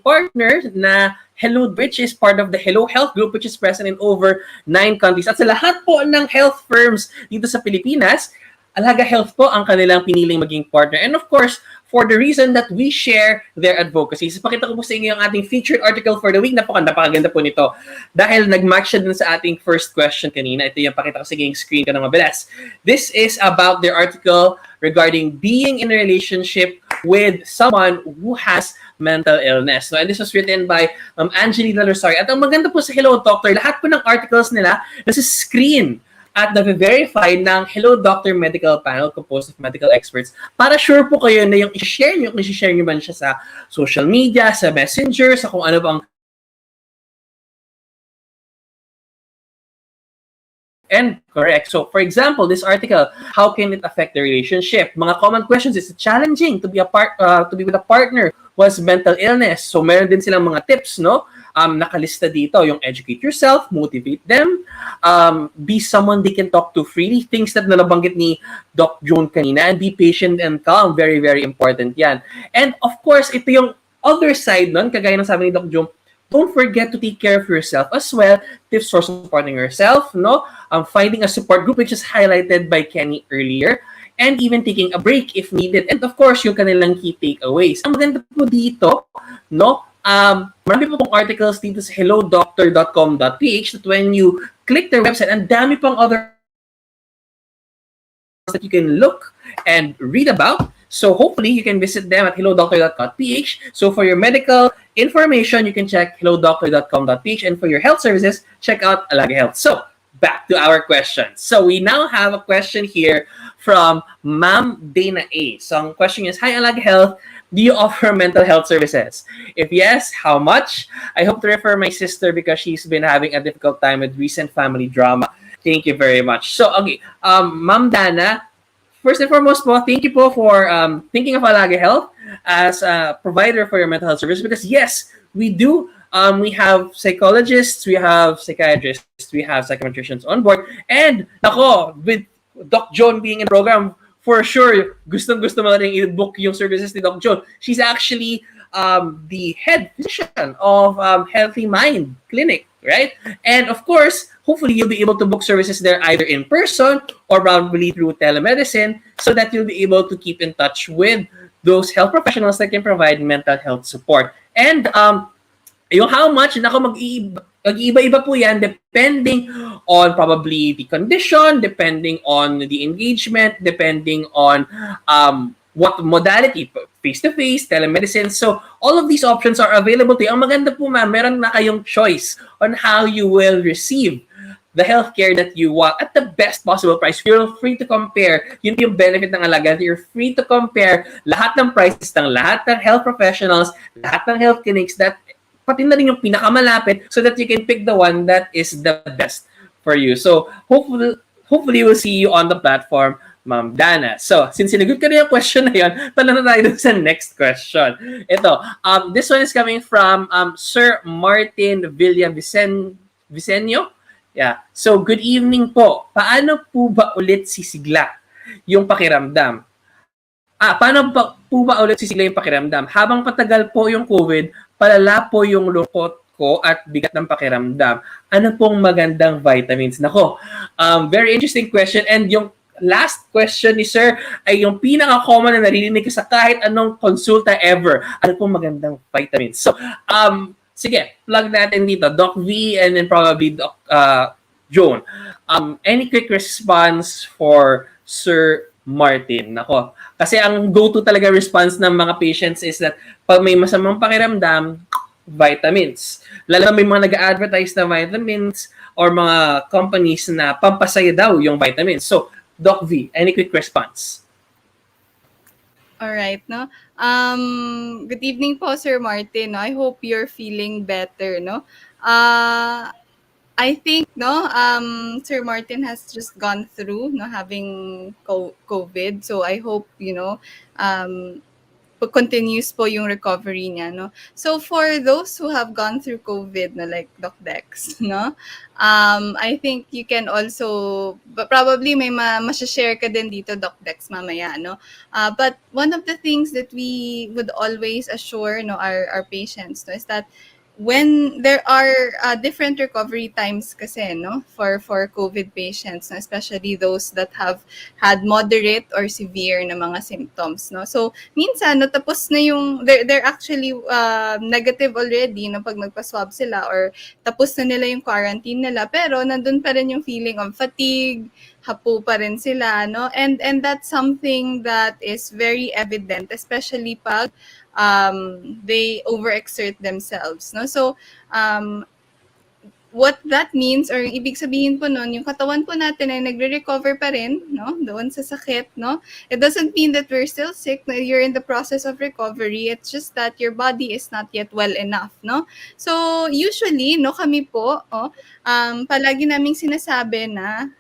partner na Hello, which is part of the Hello Health Group, which is present in over 9 countries. At sa lahat po ng health firms dito sa Pilipinas, Alaga Health po ang kanilang piniling maging partner. And of course, for the reason that we share their advocacy. So, pakita ko po sa inyo yung ating featured article for the week. Napakaganda po nito. Dahil nag-match siya dun sa ating first question kanina. Ito yung pakita ko sa yung screen ka ng mabilis. This is about their article regarding being in a relationship with someone who has mental illness. So, and this was written by Angelina Rosario. At ang maganda po sa Hello Doctor, lahat po ng articles nila nasa screen at na-verify ng Hello Doctor Medical Panel composed of medical experts para sure po kayo na yung i-share nyo man siya sa social media, sa messenger, sa kung ano bang and correct. So, for example, this article, how can it affect the relationship? Mga common questions, is it challenging to be with a partner who has mental illness? So, meron din silang mga tips, no? nakalista dito, yung educate yourself, motivate them, be someone they can talk to freely, things that nalabanggit ni Doc Joan kanina, and be patient and calm, very, very important yan. And of course, ito yung other side nun, kagaya ng sabi ni Doc Joan, don't forget to take care of yourself as well. Tips for supporting yourself, no? Finding a support group, which is highlighted by Kenny earlier, and even taking a break if needed. And of course, yung kanilang key takeaways. Ang maganda po dito, no? Marami po pong articles dito sa hellodoctor.com.ph that when you click their website, and dami pang other that you can look and read about. So hopefully you can visit them at hellodoctor.com.ph. So for your medical information, you can check hellodoctor.com.ph, and for your health services, check out Alaga Health. So back to our questions. So we now have a question here from Ma'am Dana A. So ang question is, hi Alaga Health, do you offer mental health services? If yes, how much? I hope to refer my sister because she's been having a difficult time with recent family drama. Thank you very much. So okay, Ma'am Dana, first and foremost po, thank you po for thinking of Alaga Health as a provider for your mental health service, because yes, we do. We have psychologists, we have psychiatrists, we have psychometricians on board. And nako, with Doc Joan being in the program, for sure, gustong-gusto mo rin i-book yung services ni Doc Joan. She's actually the head physician of Healthy Mind Clinic, right? And of course, hopefully you'll be able to book services there either in person or probably through telemedicine, so that you'll be able to keep in touch with those health professionals that can provide mental health support. And yung how much, nako, mag-iiba-iba po yan depending on probably the condition, depending on the engagement, depending on what modality, face-to-face, telemedicine. So all of these options are available to you. Ang maganda po, ma'am, meron na kayong choice on how you will receive the healthcare that you want at the best possible price. You're free to compare. Yun yung benefit ng Alaga. You're free to compare lahat ng prices ng lahat ng health professionals, lahat ng health clinics, that pati na rin yung pinakamalapit, so that you can pick the one that is the best for you. So hopefully we'll see you on the platform, Ma'am Dana. So since sinagot ko na yung question na yun, tanong na tayo dun sa next question. Ito, this one is coming from Sir Martin Vicenio. Yeah. So good evening po. Paano po ba ulit sisigla yung pakiramdam? Paano po ba ulit sisigla yung pakiramdam? Habang patagal po yung COVID, palala po yung lungkot ko at bigat ng pakiramdam. Ano pong magandang vitamins? Nako, very interesting question. And yung last question ni Sir ay yung pinaka-common na narinig ko sa kahit anong konsulta ever. Ano pong magandang vitamins? So, sige, plug natin dito. Doc V and then probably Doc Joan. Any quick response for Sir Martin? Nako, kasi ang go-to talaga response ng mga patients is that pag may masamang pakiramdam, vitamins. Lalo may mga nag-advertise na vitamins or mga companies na pampasaya daw yung vitamins. So, Doc V, any quick response? All right, no? Good evening po, Sir Martin. No? I hope you're feeling better, no? I think, no, Sir Martin has just gone through, no, having COVID. So I hope, continues po yung recovery niya, no? So for those who have gone through COVID, no, like Doc Dex, no? I think you can also, probably may ma-share ka din dito, Doc Dex, mamaya, no? But one of the things that we would always assure, no, our patients, no, is that when there are different recovery times kasi, no, for COVID patients, no, especially those that have had moderate or severe na mga symptoms, no. So minsan no, tapos na yung they're actually negative already, no, pag nagpa-swab sila or tapos na nila yung quarantine nila, pero nandun pa rin yung feeling of fatigue, hapo pa rin sila, no. And that's something that is very evident, especially pag they overexert themselves, no? So, what that means, or ibig sabihin po nun, yung katawan po natin ay nagre-recover pa rin, no? Doon sa sakit, no? It doesn't mean that we're still sick, no? You're in the process of recovery. It's just that your body is not yet well enough, no? So, usually, no, kami po, palagi naming sinasabi na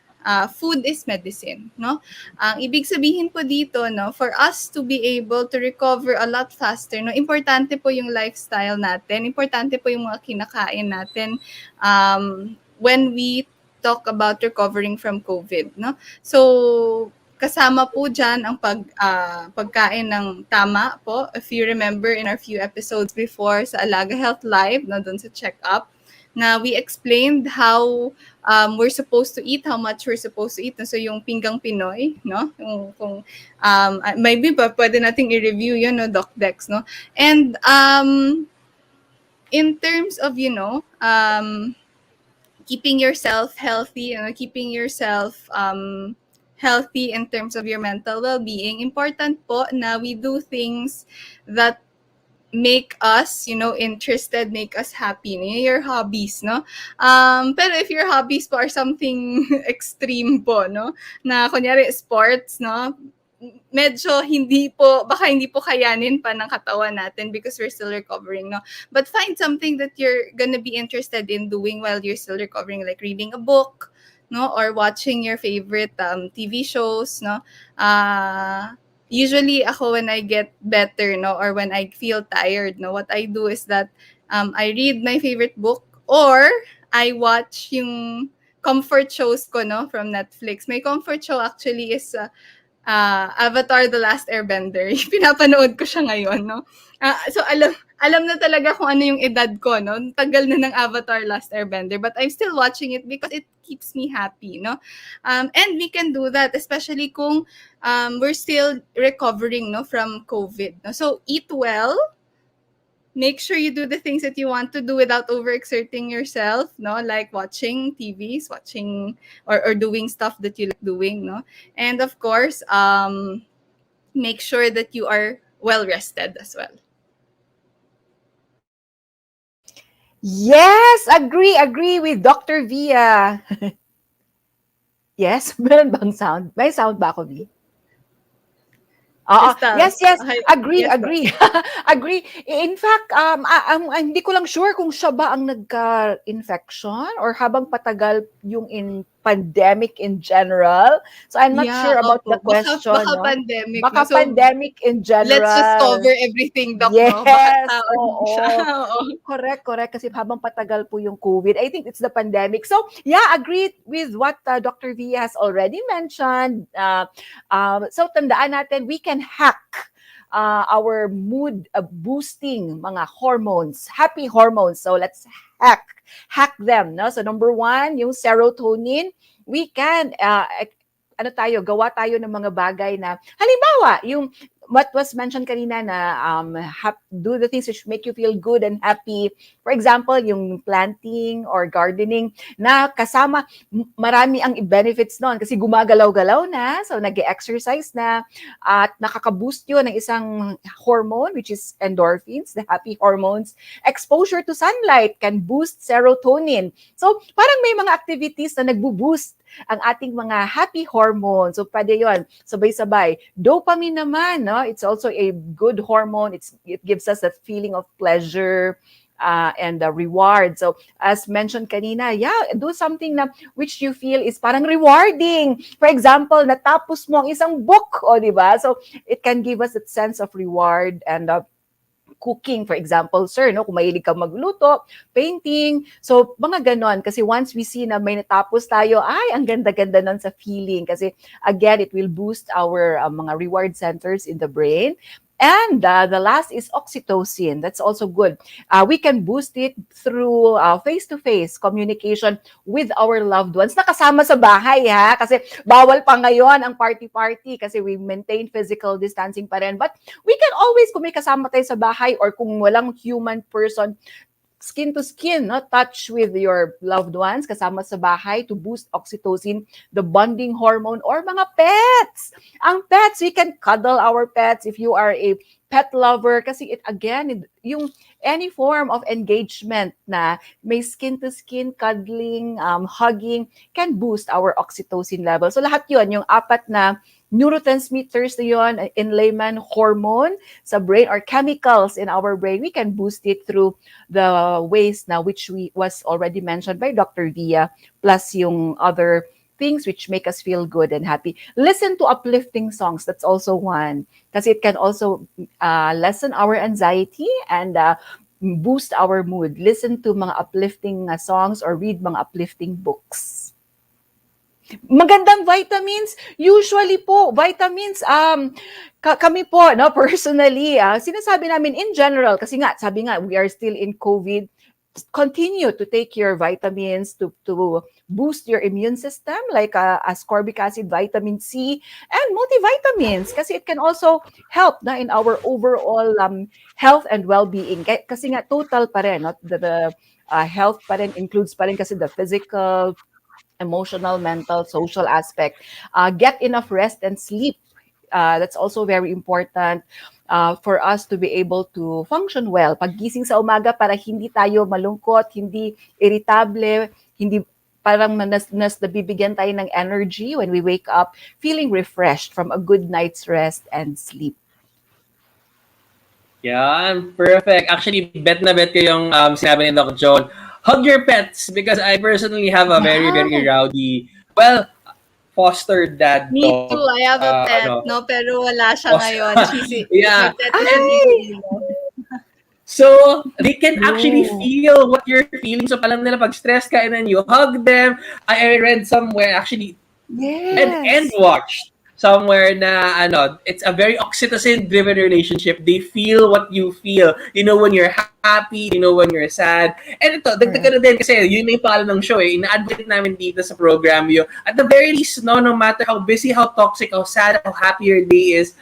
food is medicine, no? Ang ibig sabihin po dito, no, for us to be able to recover a lot faster, no, importante po yung lifestyle natin, importante po yung mga kinakain natin when we talk about recovering from COVID, no? So, kasama po dyan ang pagkain ng tama po. If you remember in our few episodes before sa Alaga Health Live, no, dun sa check-up, na we explained how we're supposed to eat, how much we're supposed to eat. So yung pinggang Pinoy, no? Kung maybe pa pwede nating i-review yun, no, Doc Dex, no? And in terms of, keeping yourself healthy, keeping yourself healthy in terms of your mental well-being, important po na we do things that make us, interested, make us happy. Your hobbies, no? Pero if your hobbies po are something extreme po, no? Na kunyari sports, no? Medyo baka hindi po kayanin pa ng katawan natin because we're still recovering, no? But find something that you're gonna be interested in doing while you're still recovering, like reading a book, no? Or watching your favorite TV shows, no? Usually ako when I get better, no, or when I feel tired, no, what I do is that I read my favorite book or I watch yung comfort shows ko, no, from Netflix. My comfort show actually is Avatar: The Last Airbender. Pinapanood ko siya ngayon, no. So alam na talaga kung ano yung edad ko, no. Tagal na ng Avatar: Last Airbender, but I'm still watching it because it keeps me happy, no. And we can do that especially kung we're still recovering, no, from COVID, no. So eat well. Make sure you do the things that you want to do without overexerting yourself, no, like watching TVs, or doing stuff that you like doing, no. And of course, make sure that you are well rested as well. Yes, agree with Dr. Via. Yes, meron bang sound? May sound ba ako, Vi? Yes, agree. Agree. In fact, hindi ko lang sure kung siya ba ang nagka-infection or habang patagal yung pandemic in general. So I'm not sure about the question. Baka no? pandemic. Baka no? So, pandemic in general. let's just cover everything, Doc. Yes, no? Baka tao siya. Correct. Kasi habang patagal po yung COVID, I think it's the pandemic. So, yeah, agree with what Dr. V has already mentioned. So, tandaan natin, we can hack our mood boosting mga hormones, happy hormones. So, let's hack them. No? So, number one, yung serotonin, we can gawa tayo ng mga bagay na, halimbawa, yung what was mentioned kanina na do the things which make you feel good and happy. For example, yung planting or gardening na kasama, marami ang benefits noon kasi gumagalaw-galaw na, so nag-exercise na, at nakaka-boost yun ng isang hormone which is endorphins, the happy hormones. Exposure to sunlight can boost serotonin. So parang may mga activities na nagbo-boost ang ating mga happy hormones. So, pwede yun. Sabay-sabay. Dopamine naman, no? It's also a good hormone. It gives us that feeling of pleasure and reward. So, as mentioned kanina, do something na which you feel is parang rewarding. For example, natapos mo ang isang book, di ba? So, it can give us that sense of reward and cooking, for example, sir, no? Kung mahilig ka magluto, painting. So, mga ganon. Kasi once we see na may natapos tayo, ang ganda-ganda nun sa feeling. Kasi, again, it will boost our mga reward centers in the brain. And the last is oxytocin. That's also good. We can boost it through face-to-face communication with our loved ones. Nakasama sa bahay, ha? Kasi bawal pa ngayon ang party-party kasi we maintain physical distancing pa rin. But we can always, kung may kasama tayo sa bahay or kung walang human person, skin to skin, no? Touch with your loved ones, kasama sa bahay to boost oxytocin, the bonding hormone, or mga pets. Ang pets, we can cuddle our pets if you are a pet lover kasi yung any form of engagement na may skin to skin, cuddling, hugging can boost our oxytocin level. So lahat yun, yung apat na neurotransmitters na yun, in layman, hormone sa brain or chemicals in our brain, we can boost it through the ways na which was already mentioned by Dr. Via, plus yung other things which make us feel good and happy. Listen to uplifting songs. That's also one, because it can also lessen our anxiety and boost our mood. Listen to mga uplifting songs or read mga uplifting books. Magandang vitamins, usually po, vitamins, kami po, no, personally, sinasabi namin in general, kasi nga, sabi nga, we are still in COVID, continue to take your vitamins to boost your immune system, like ascorbic acid, vitamin C, and multivitamins, kasi it can also help na in our overall health and well-being. Kasi nga, total pa rin, no? The health pa rin includes pa rin kasi the physical, emotional, mental, social aspect. Get enough rest and sleep. That's also very important for us to be able to function well. Paggising sa umaga para hindi tayo malungkot, hindi irritable, hindi parang nabibigyan tayo ng energy when we wake up, feeling refreshed from a good night's rest and sleep. Yan, perfect. Actually, bet na bet ko yung sinabi ni Doc Joan. Hug your pets, because I personally have a very, very rowdy, foster dad Me dog. too. I have a pet, no? Pero wala siya ngayon. Yeah. My pet is So, they can actually feel what you're feeling. So, palam nila pag stressed ka and then you hug them. I read somewhere, actually, and watched somewhere na, it's a very oxytocin-driven relationship. They feel what you feel. You know when you're happy, you know when you're sad. And ito, dagdagan na din kasi yun na yung pangalan ng show eh. Ina-advocate namin dito sa program yun. At the very least, no matter how busy, how toxic, how sad, how happy your day is,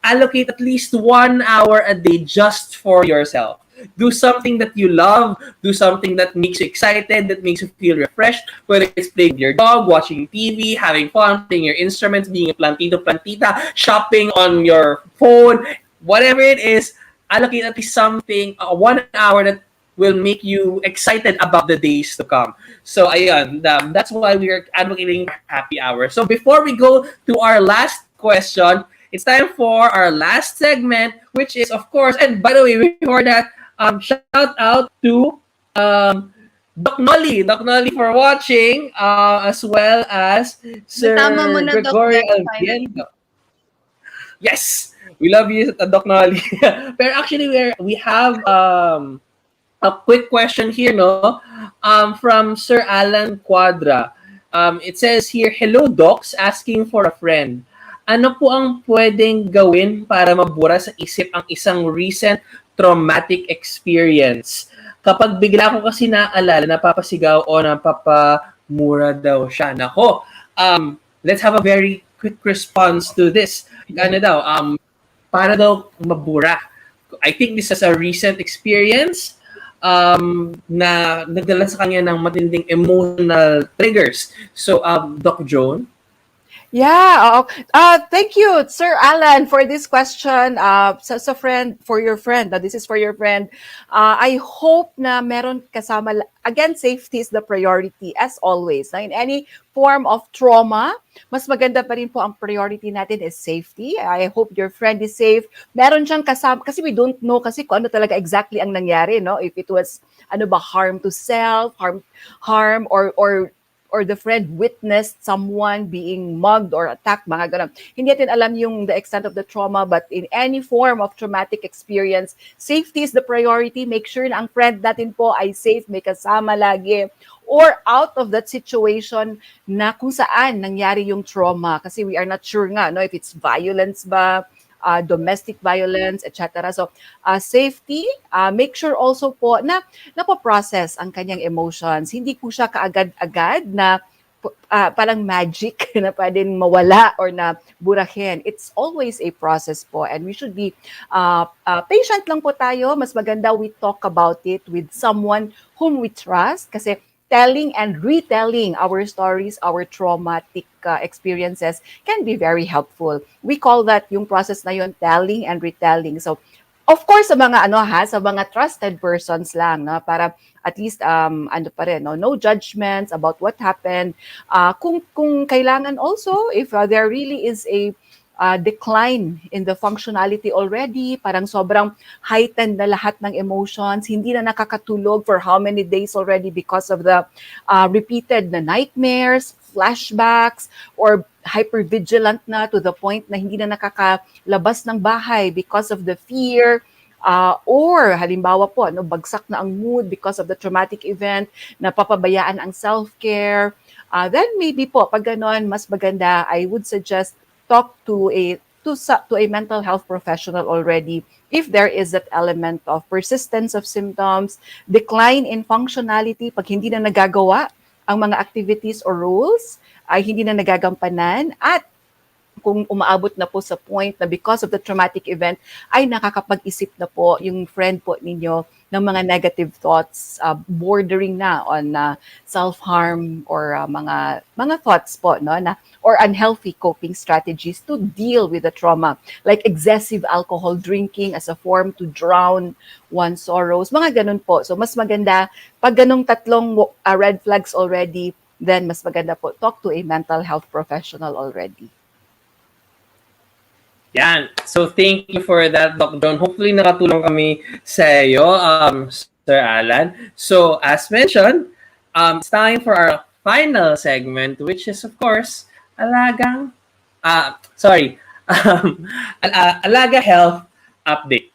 allocate at least 1 hour a day just for yourself. Do something that you love. Do something that makes you excited, that makes you feel refreshed. Whether it's playing with your dog, watching TV, having fun, playing your instruments, being a plantito, plantita, shopping on your phone, whatever it is, allocate at least something, 1 hour that will make you excited about the days to come. So, ayun, that's why we are advocating for happy hour. So, before we go to our last question, it's time for our last segment, which is, of course, and by the way, before that, shout out to Doc Nolly for watching, as well as Sir Gregorio Albiendo. Yes, we love you, Doc Nolly. But actually, we have a quick question here, no, from Sir Alan Quadra. It says here, hello, docs, asking for a friend. Ano po ang pwedeng gawin para mabura sa isip ang isang recent traumatic experience? Kapag bigla ko kasi naaalala, napapasigaw o napapamura daw siya. Nako, let's have a very quick response to this. Ano daw, para daw mabura. I think this is a recent experience na nagdala sa kanya ng matinding emotional triggers. So, Doc Joan? Yeah. Thank you, Sir Alan, for this question. Sa friend, for your friend. This is for your friend. I hope na meron kasama. Again, safety is the priority, as always. In any form of trauma, mas maganda pa rin po ang priority natin is safety. I hope your friend is safe. Meron siyang kasama, kasi we don't know kasi kung ano talaga exactly ang nangyari, no? If it was, harm to self, harm or the friend witnessed someone being mugged or attacked, mga ganun. Hindi natin alam the extent of the trauma, but in any form of traumatic experience, safety is the priority. Make sure na ang friend natin po ay safe, may kasama lagi, or out of that situation na kung saan nangyari yung trauma. Kasi we are not sure nga, no, if it's violence ba, domestic violence, etc. So, safety, make sure also po na napoprocess ang kanyang emotions. Hindi po siya kaagad-agad na parang magic na pwedeng mawala or na burahin. It's always a process po, and we should be patient lang po tayo. Mas maganda we talk about it with someone whom we trust, kasi telling and retelling our stories, our traumatic experiences can be very helpful. We call that yung process na yun, telling and retelling. So, of course, sa mga sa mga trusted persons lang, no, para at least pa rin, no judgments about what happened. Kung kailangan also, if there really is a decline in the functionality already, parang sobrang heightened na lahat ng emotions, hindi na nakakatulog for how many days already because of the repeated na nightmares, flashbacks, or hypervigilant na to the point na hindi na nakakalabas ng bahay because of the fear, or halimbawa po, bagsak na ang mood because of the traumatic event, napapabayaan ang self-care, then maybe po, pag ganon, mas maganda, I would suggest talk to a mental health professional already if there is that element of persistence of symptoms, decline in functionality, pag hindi na nagagawa ang mga activities or roles, ay hindi na nagagampanan, at kung umaabot na po sa point na because of the traumatic event, ay nakakapag-isip na po yung friend po ninyo ng mga negative thoughts, bordering na on self-harm or mga thoughts po, no, na, or unhealthy coping strategies to deal with the trauma, like excessive alcohol drinking as a form to drown one's sorrows, mga ganun po. So mas maganda, pag ganung tatlong red flags already, then mas maganda po, talk to a mental health professional already. Yan. So, thank you for that, Doc John. Hopefully, nakatulong kami sa iyo, Sir Alan. So, as mentioned, it's time for our final segment, which is, of course, Alaga Health Update.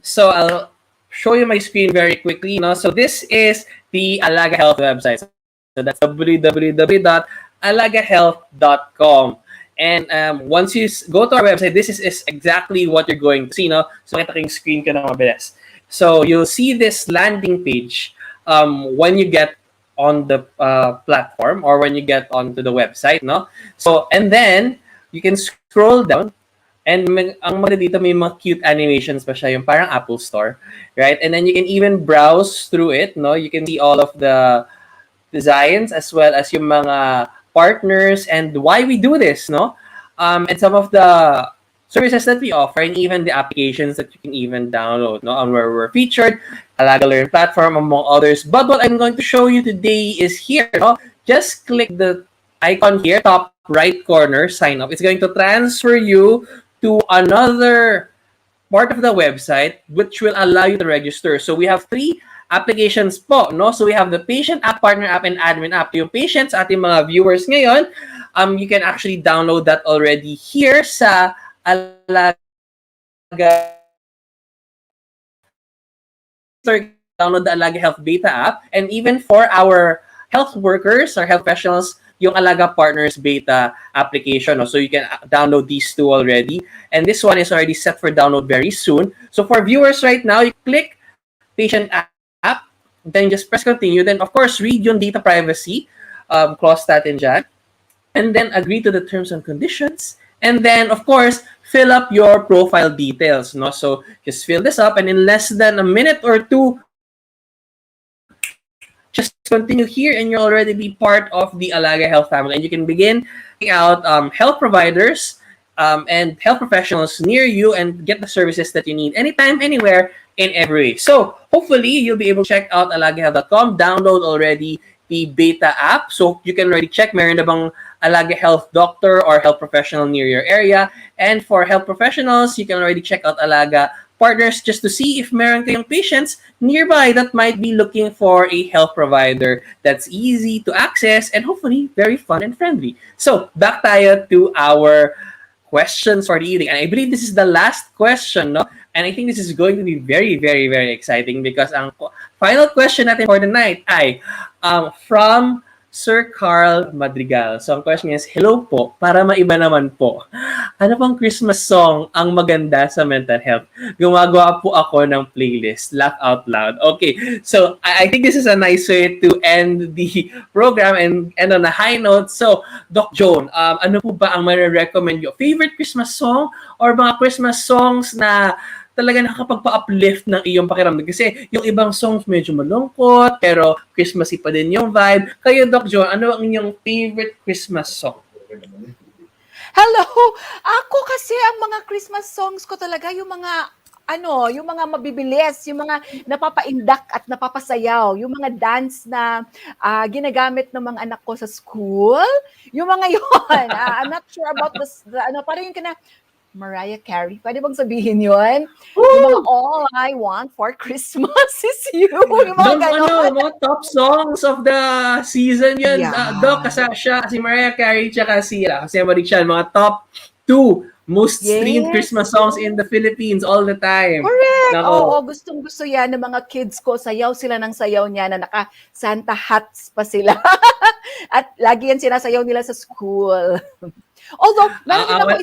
So I'll show you my screen very quickly. No? So this is the Alaga Health website. So that's www.alagahealth.com. And once you go to our website, this is exactly what you're going to see. No? So makita ko yung screen ko na mabilis. So you'll see this landing page when you get on the platform or when you get onto the website. No? So, and then you can scroll down. And ang maganda dito, may mga cute animations pa siya, yung parang Apple Store, right? And then you can even browse through it, no? You can see all of the designs as well as yung mga partners and why we do this, no? And some of the services that we offer and even the applications that you can even download, no? On where we're featured, Alaga Learn platform, among others. But what I'm going to show you today is here, no? Just click the icon here, top right corner, sign up. It's going to transfer you to another part of the website which will allow you to register. So we have 3 applications po, no? So we have the patient app, partner app, and admin app. Yung patients, ating mga viewers ngayon, you can actually download that already here sa Alaga. Download the Alaga Health Beta app, and even for our health workers or health professionals, yung Alaga Partners Beta application. No? So you can download these 2 already. And this one is already set for download very soon. So for viewers right now, you click Patient App, then just press continue. Then, of course, read yung data privacy, clause natin dyan. And then agree to the terms and conditions. And then, of course, fill up your profile details. No? So just fill this up, and in less than a minute or 2, just continue here and you'll already be part of the Alaga Health family. And you can begin checking out health providers and health professionals near you and get the services that you need anytime, anywhere, in every way. So hopefully you'll be able to check out alagahealth.com, download already the beta app so you can already check meron na bang Alaga Health doctor or health professional near your area. And for health professionals, you can already check out Alaga Partners just to see if meron kayong patients nearby that might be looking for a health provider that's easy to access and hopefully very fun and friendly. So back tayo to our questions for the evening. And I believe this is the last question, no? And I think this is going to be very, very, very exciting because ang final question natin for the night ay from Sir Carl Madrigal. So ang question is, hello po, para maiba naman po. Ano pang Christmas song ang maganda sa mental health? Gumagawa po ako ng playlist. Laugh out loud. Okay, so I think this is a nice way to end the program and end on a high note. So, Doc Joan, ano po ba ang marirecommend nyo? Favorite Christmas song or mga Christmas songs na talaga nakakapagpa-uplift ng iyong pakiramdam. Kasi yung ibang songs medyo malungkot, pero Christmassy pa din yung vibe. Kayo, Doc Joan, ano ang inyong favorite Christmas song? Hello! Ako kasi ang mga Christmas songs ko talaga, yung mga yung mga mabibilis, yung mga napapaindak at napapasayaw, yung mga dance na ginagamit ng mga anak ko sa school, yung mga yun. I'm not sure about parang yung Mariah Carey. Pwede bang sabihin yun? Yung mga All I Want for Christmas is You. Yung mga ganon. Mga top songs of the season yun. Yeah. Doc, siya, si Mariah Carey, tsaka si Marichan, mga top 2 most streamed Christmas songs in the Philippines all the time. Correct. Oo, gustong-gusto yan ng mga kids ko. Sayaw sila ng sayaw niya na naka-Santa hats pa sila. At lagi yan sinasayaw nila sa school. Although, meron din ako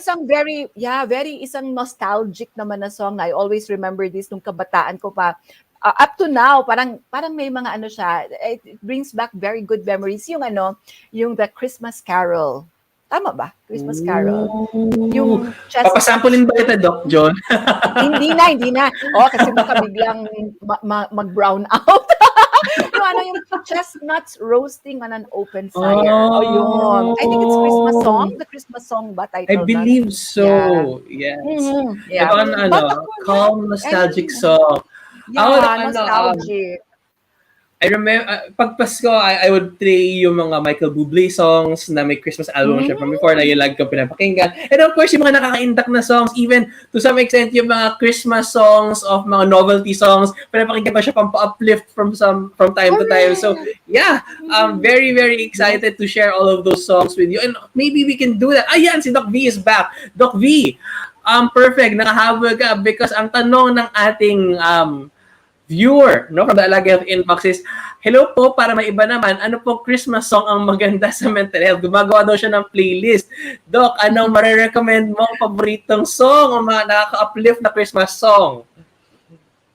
isang nostalgic naman na song na I always remember this nung kabataan ko pa. Up to now, parang may mga siya, it brings back very good memories. Yung The Christmas Carol. Tama ba? Christmas Carol. Yung papasampulin ba kita, Doc John? Hindi na. Kasi baka biglang mag-brown out. yung chestnuts roasting on an open fire. Yun. I think it's Christmas song. The Christmas song ba title? I believe so. Yeah. Yes. Yeah. Calm, nostalgic song. Yeah, nostalgic. I remember, pag Pasko, I would play yung mga Michael Bublé songs na may Christmas album siya from before na yung lagi kong pinapakinggan. And of course, yung mga nakaka-indak na songs, even to some extent, yung mga Christmas songs of mga novelty songs, pinapakinggan pa siya pampa-uplift from time to time. So, yeah, I'm very, very excited to share all of those songs with you. And maybe we can do that. Ayan, si Doc V is back. Doc V, perfect, nakahabol ka because ang tanong ng ating viewer, from the Alaga Health Inbox is, hello po, para maiba naman, ano po Christmas song ang maganda sa mental health? Gumagawa daw siya ng playlist. Doc, anong marirecommend mo ang paboritong song o mga nakaka-uplift na Christmas song?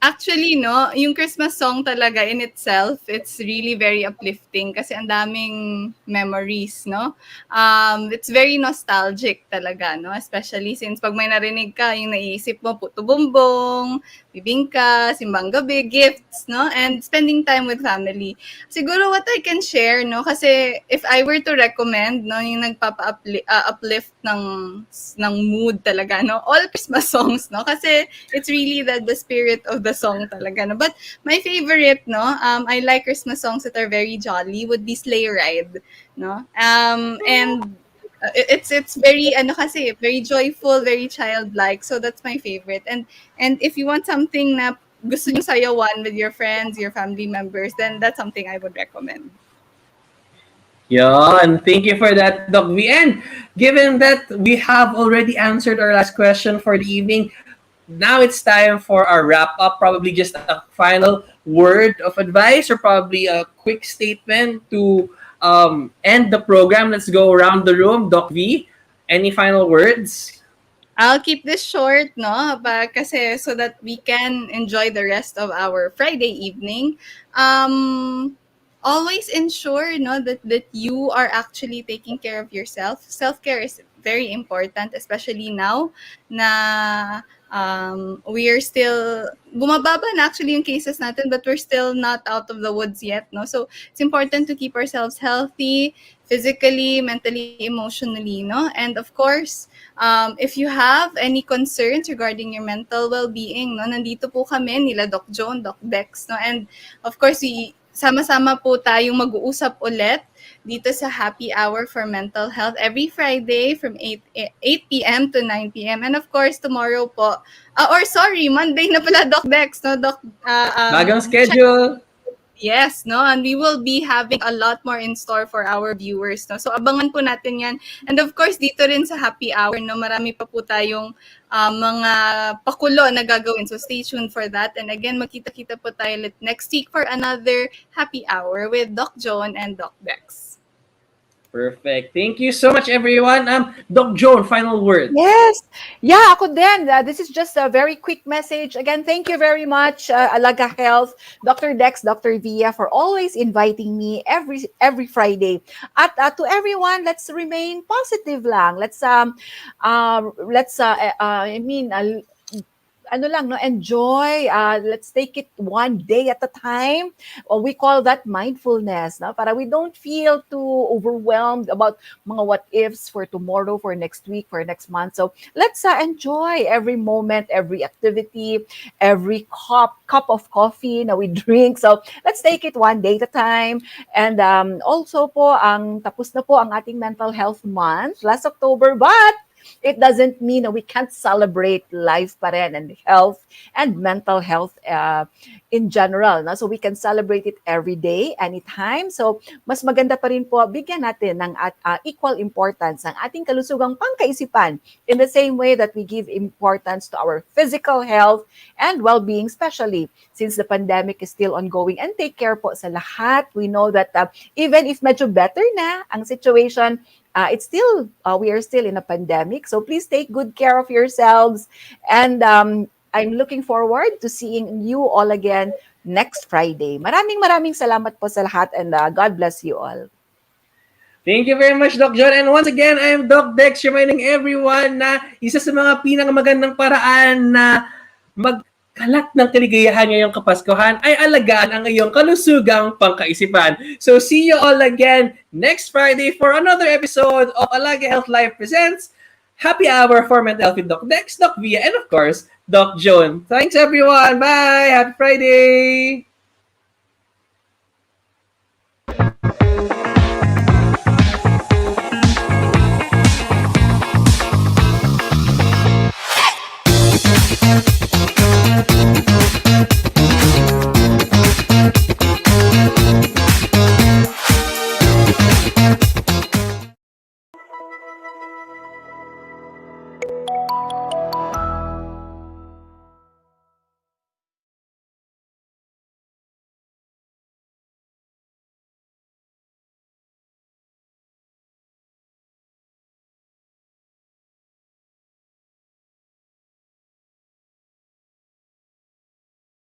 Actually, yung Christmas song talaga in itself, it's really very uplifting kasi ang daming memories, It's very nostalgic talaga, Especially since pag may narinig ka, yung naiisip mo, puto bumbong, bibingka, simbang gabi, gifts, and spending time with family. Siguro what I can share, kasi if I were to recommend, yung nagpapa-uplift ng mood talaga, all Christmas songs, kasi it's really the spirit of the song talaga, But my favorite, I like Christmas songs that are very jolly, would be Sleigh Ride, and it's very kasi very joyful, very childlike, so that's my favorite. And if you want something na gusto niyo sayawan with your friends, your family members, then that's something I would recommend. Yan. Thank you for that, Doc V. And given that we have already answered our last question for the evening, now it's time for our wrap-up. Probably just a final word of advice or probably a quick statement to end the program. Let's go around the room. Doc V, any final words? I'll keep this short, kasi so that we can enjoy the rest of our Friday evening. Always ensure, that you are actually taking care of yourself. Self-care is very important, especially now na we are still, bumababa na actually yung cases natin, but we're still not out of the woods yet, So it's important to keep ourselves healthy, physically, mentally, emotionally, no? And of course, if you have any concerns regarding your mental well-being, no, nandito po kami nila Doc Joan, Doc Dex, no? And of course, sama-sama po tayong mag-uusap ulit dito sa Happy Hour for Mental Health every Friday from 8 p.m. to 9 p.m. And of course, tomorrow po, Monday na pala, Doc Dex, no? Bagang schedule. Yes, no? And we will be having a lot more in store for our viewers, no? So abangan po natin 'yan. And of course, dito rin sa Happy Hour, no, marami pa po tayong mga pakulo na gagawin. So stay tuned for that. And again, magkita-kita po tayo next week for another Happy Hour with Doc Joan and Doc Dex. Perfect. Thank you so much, everyone. Doc Joan, final word. Yes. Yeah, ako din. This is just a very quick message. Again, thank you very much, Alaga Health, Dr. Dex, Dr. Via, for always inviting me every Friday. At to everyone, let's remain positive lang. Enjoy. Let's take it one day at a time. We call that mindfulness, no? Para we don't feel too overwhelmed about mga what ifs for tomorrow, for next week, for next month. So let's enjoy every moment, every activity, every cup of coffee na we drink. So let's take it one day at a time. And also po, tapos na po ang ating mental health month last October, but it doesn't mean that we can't celebrate life pa rin and health and mental health in general. No? So we can celebrate it every day, anytime. So mas maganda pa rin po, bigyan natin ng equal importance ang ating kalusugang pangkaisipan in the same way that we give importance to our physical health and well-being, especially since the pandemic is still ongoing. And take care po sa lahat. We know that even if medyo better na ang situation, we are still in a pandemic. So please take good care of yourselves. And I'm looking forward to seeing you all again next Friday. Maraming salamat po sa lahat, and God bless you all. Thank you very much, Doc John. And once again, I am Doc Dex, reminding everyone na isa sa mga pinakamagandang paraan na magkalat ng kaligayahan ngayong Kapaskuhan ay alagaan ang iyong kalusugang pangkaisipan. So see you all again next Friday for another episode of Alaga Health Live presents Happy Hour for Mental Health with Doc Dex, Doc Via, and of course, Doc Joan. Thanks everyone. Bye. Happy Friday.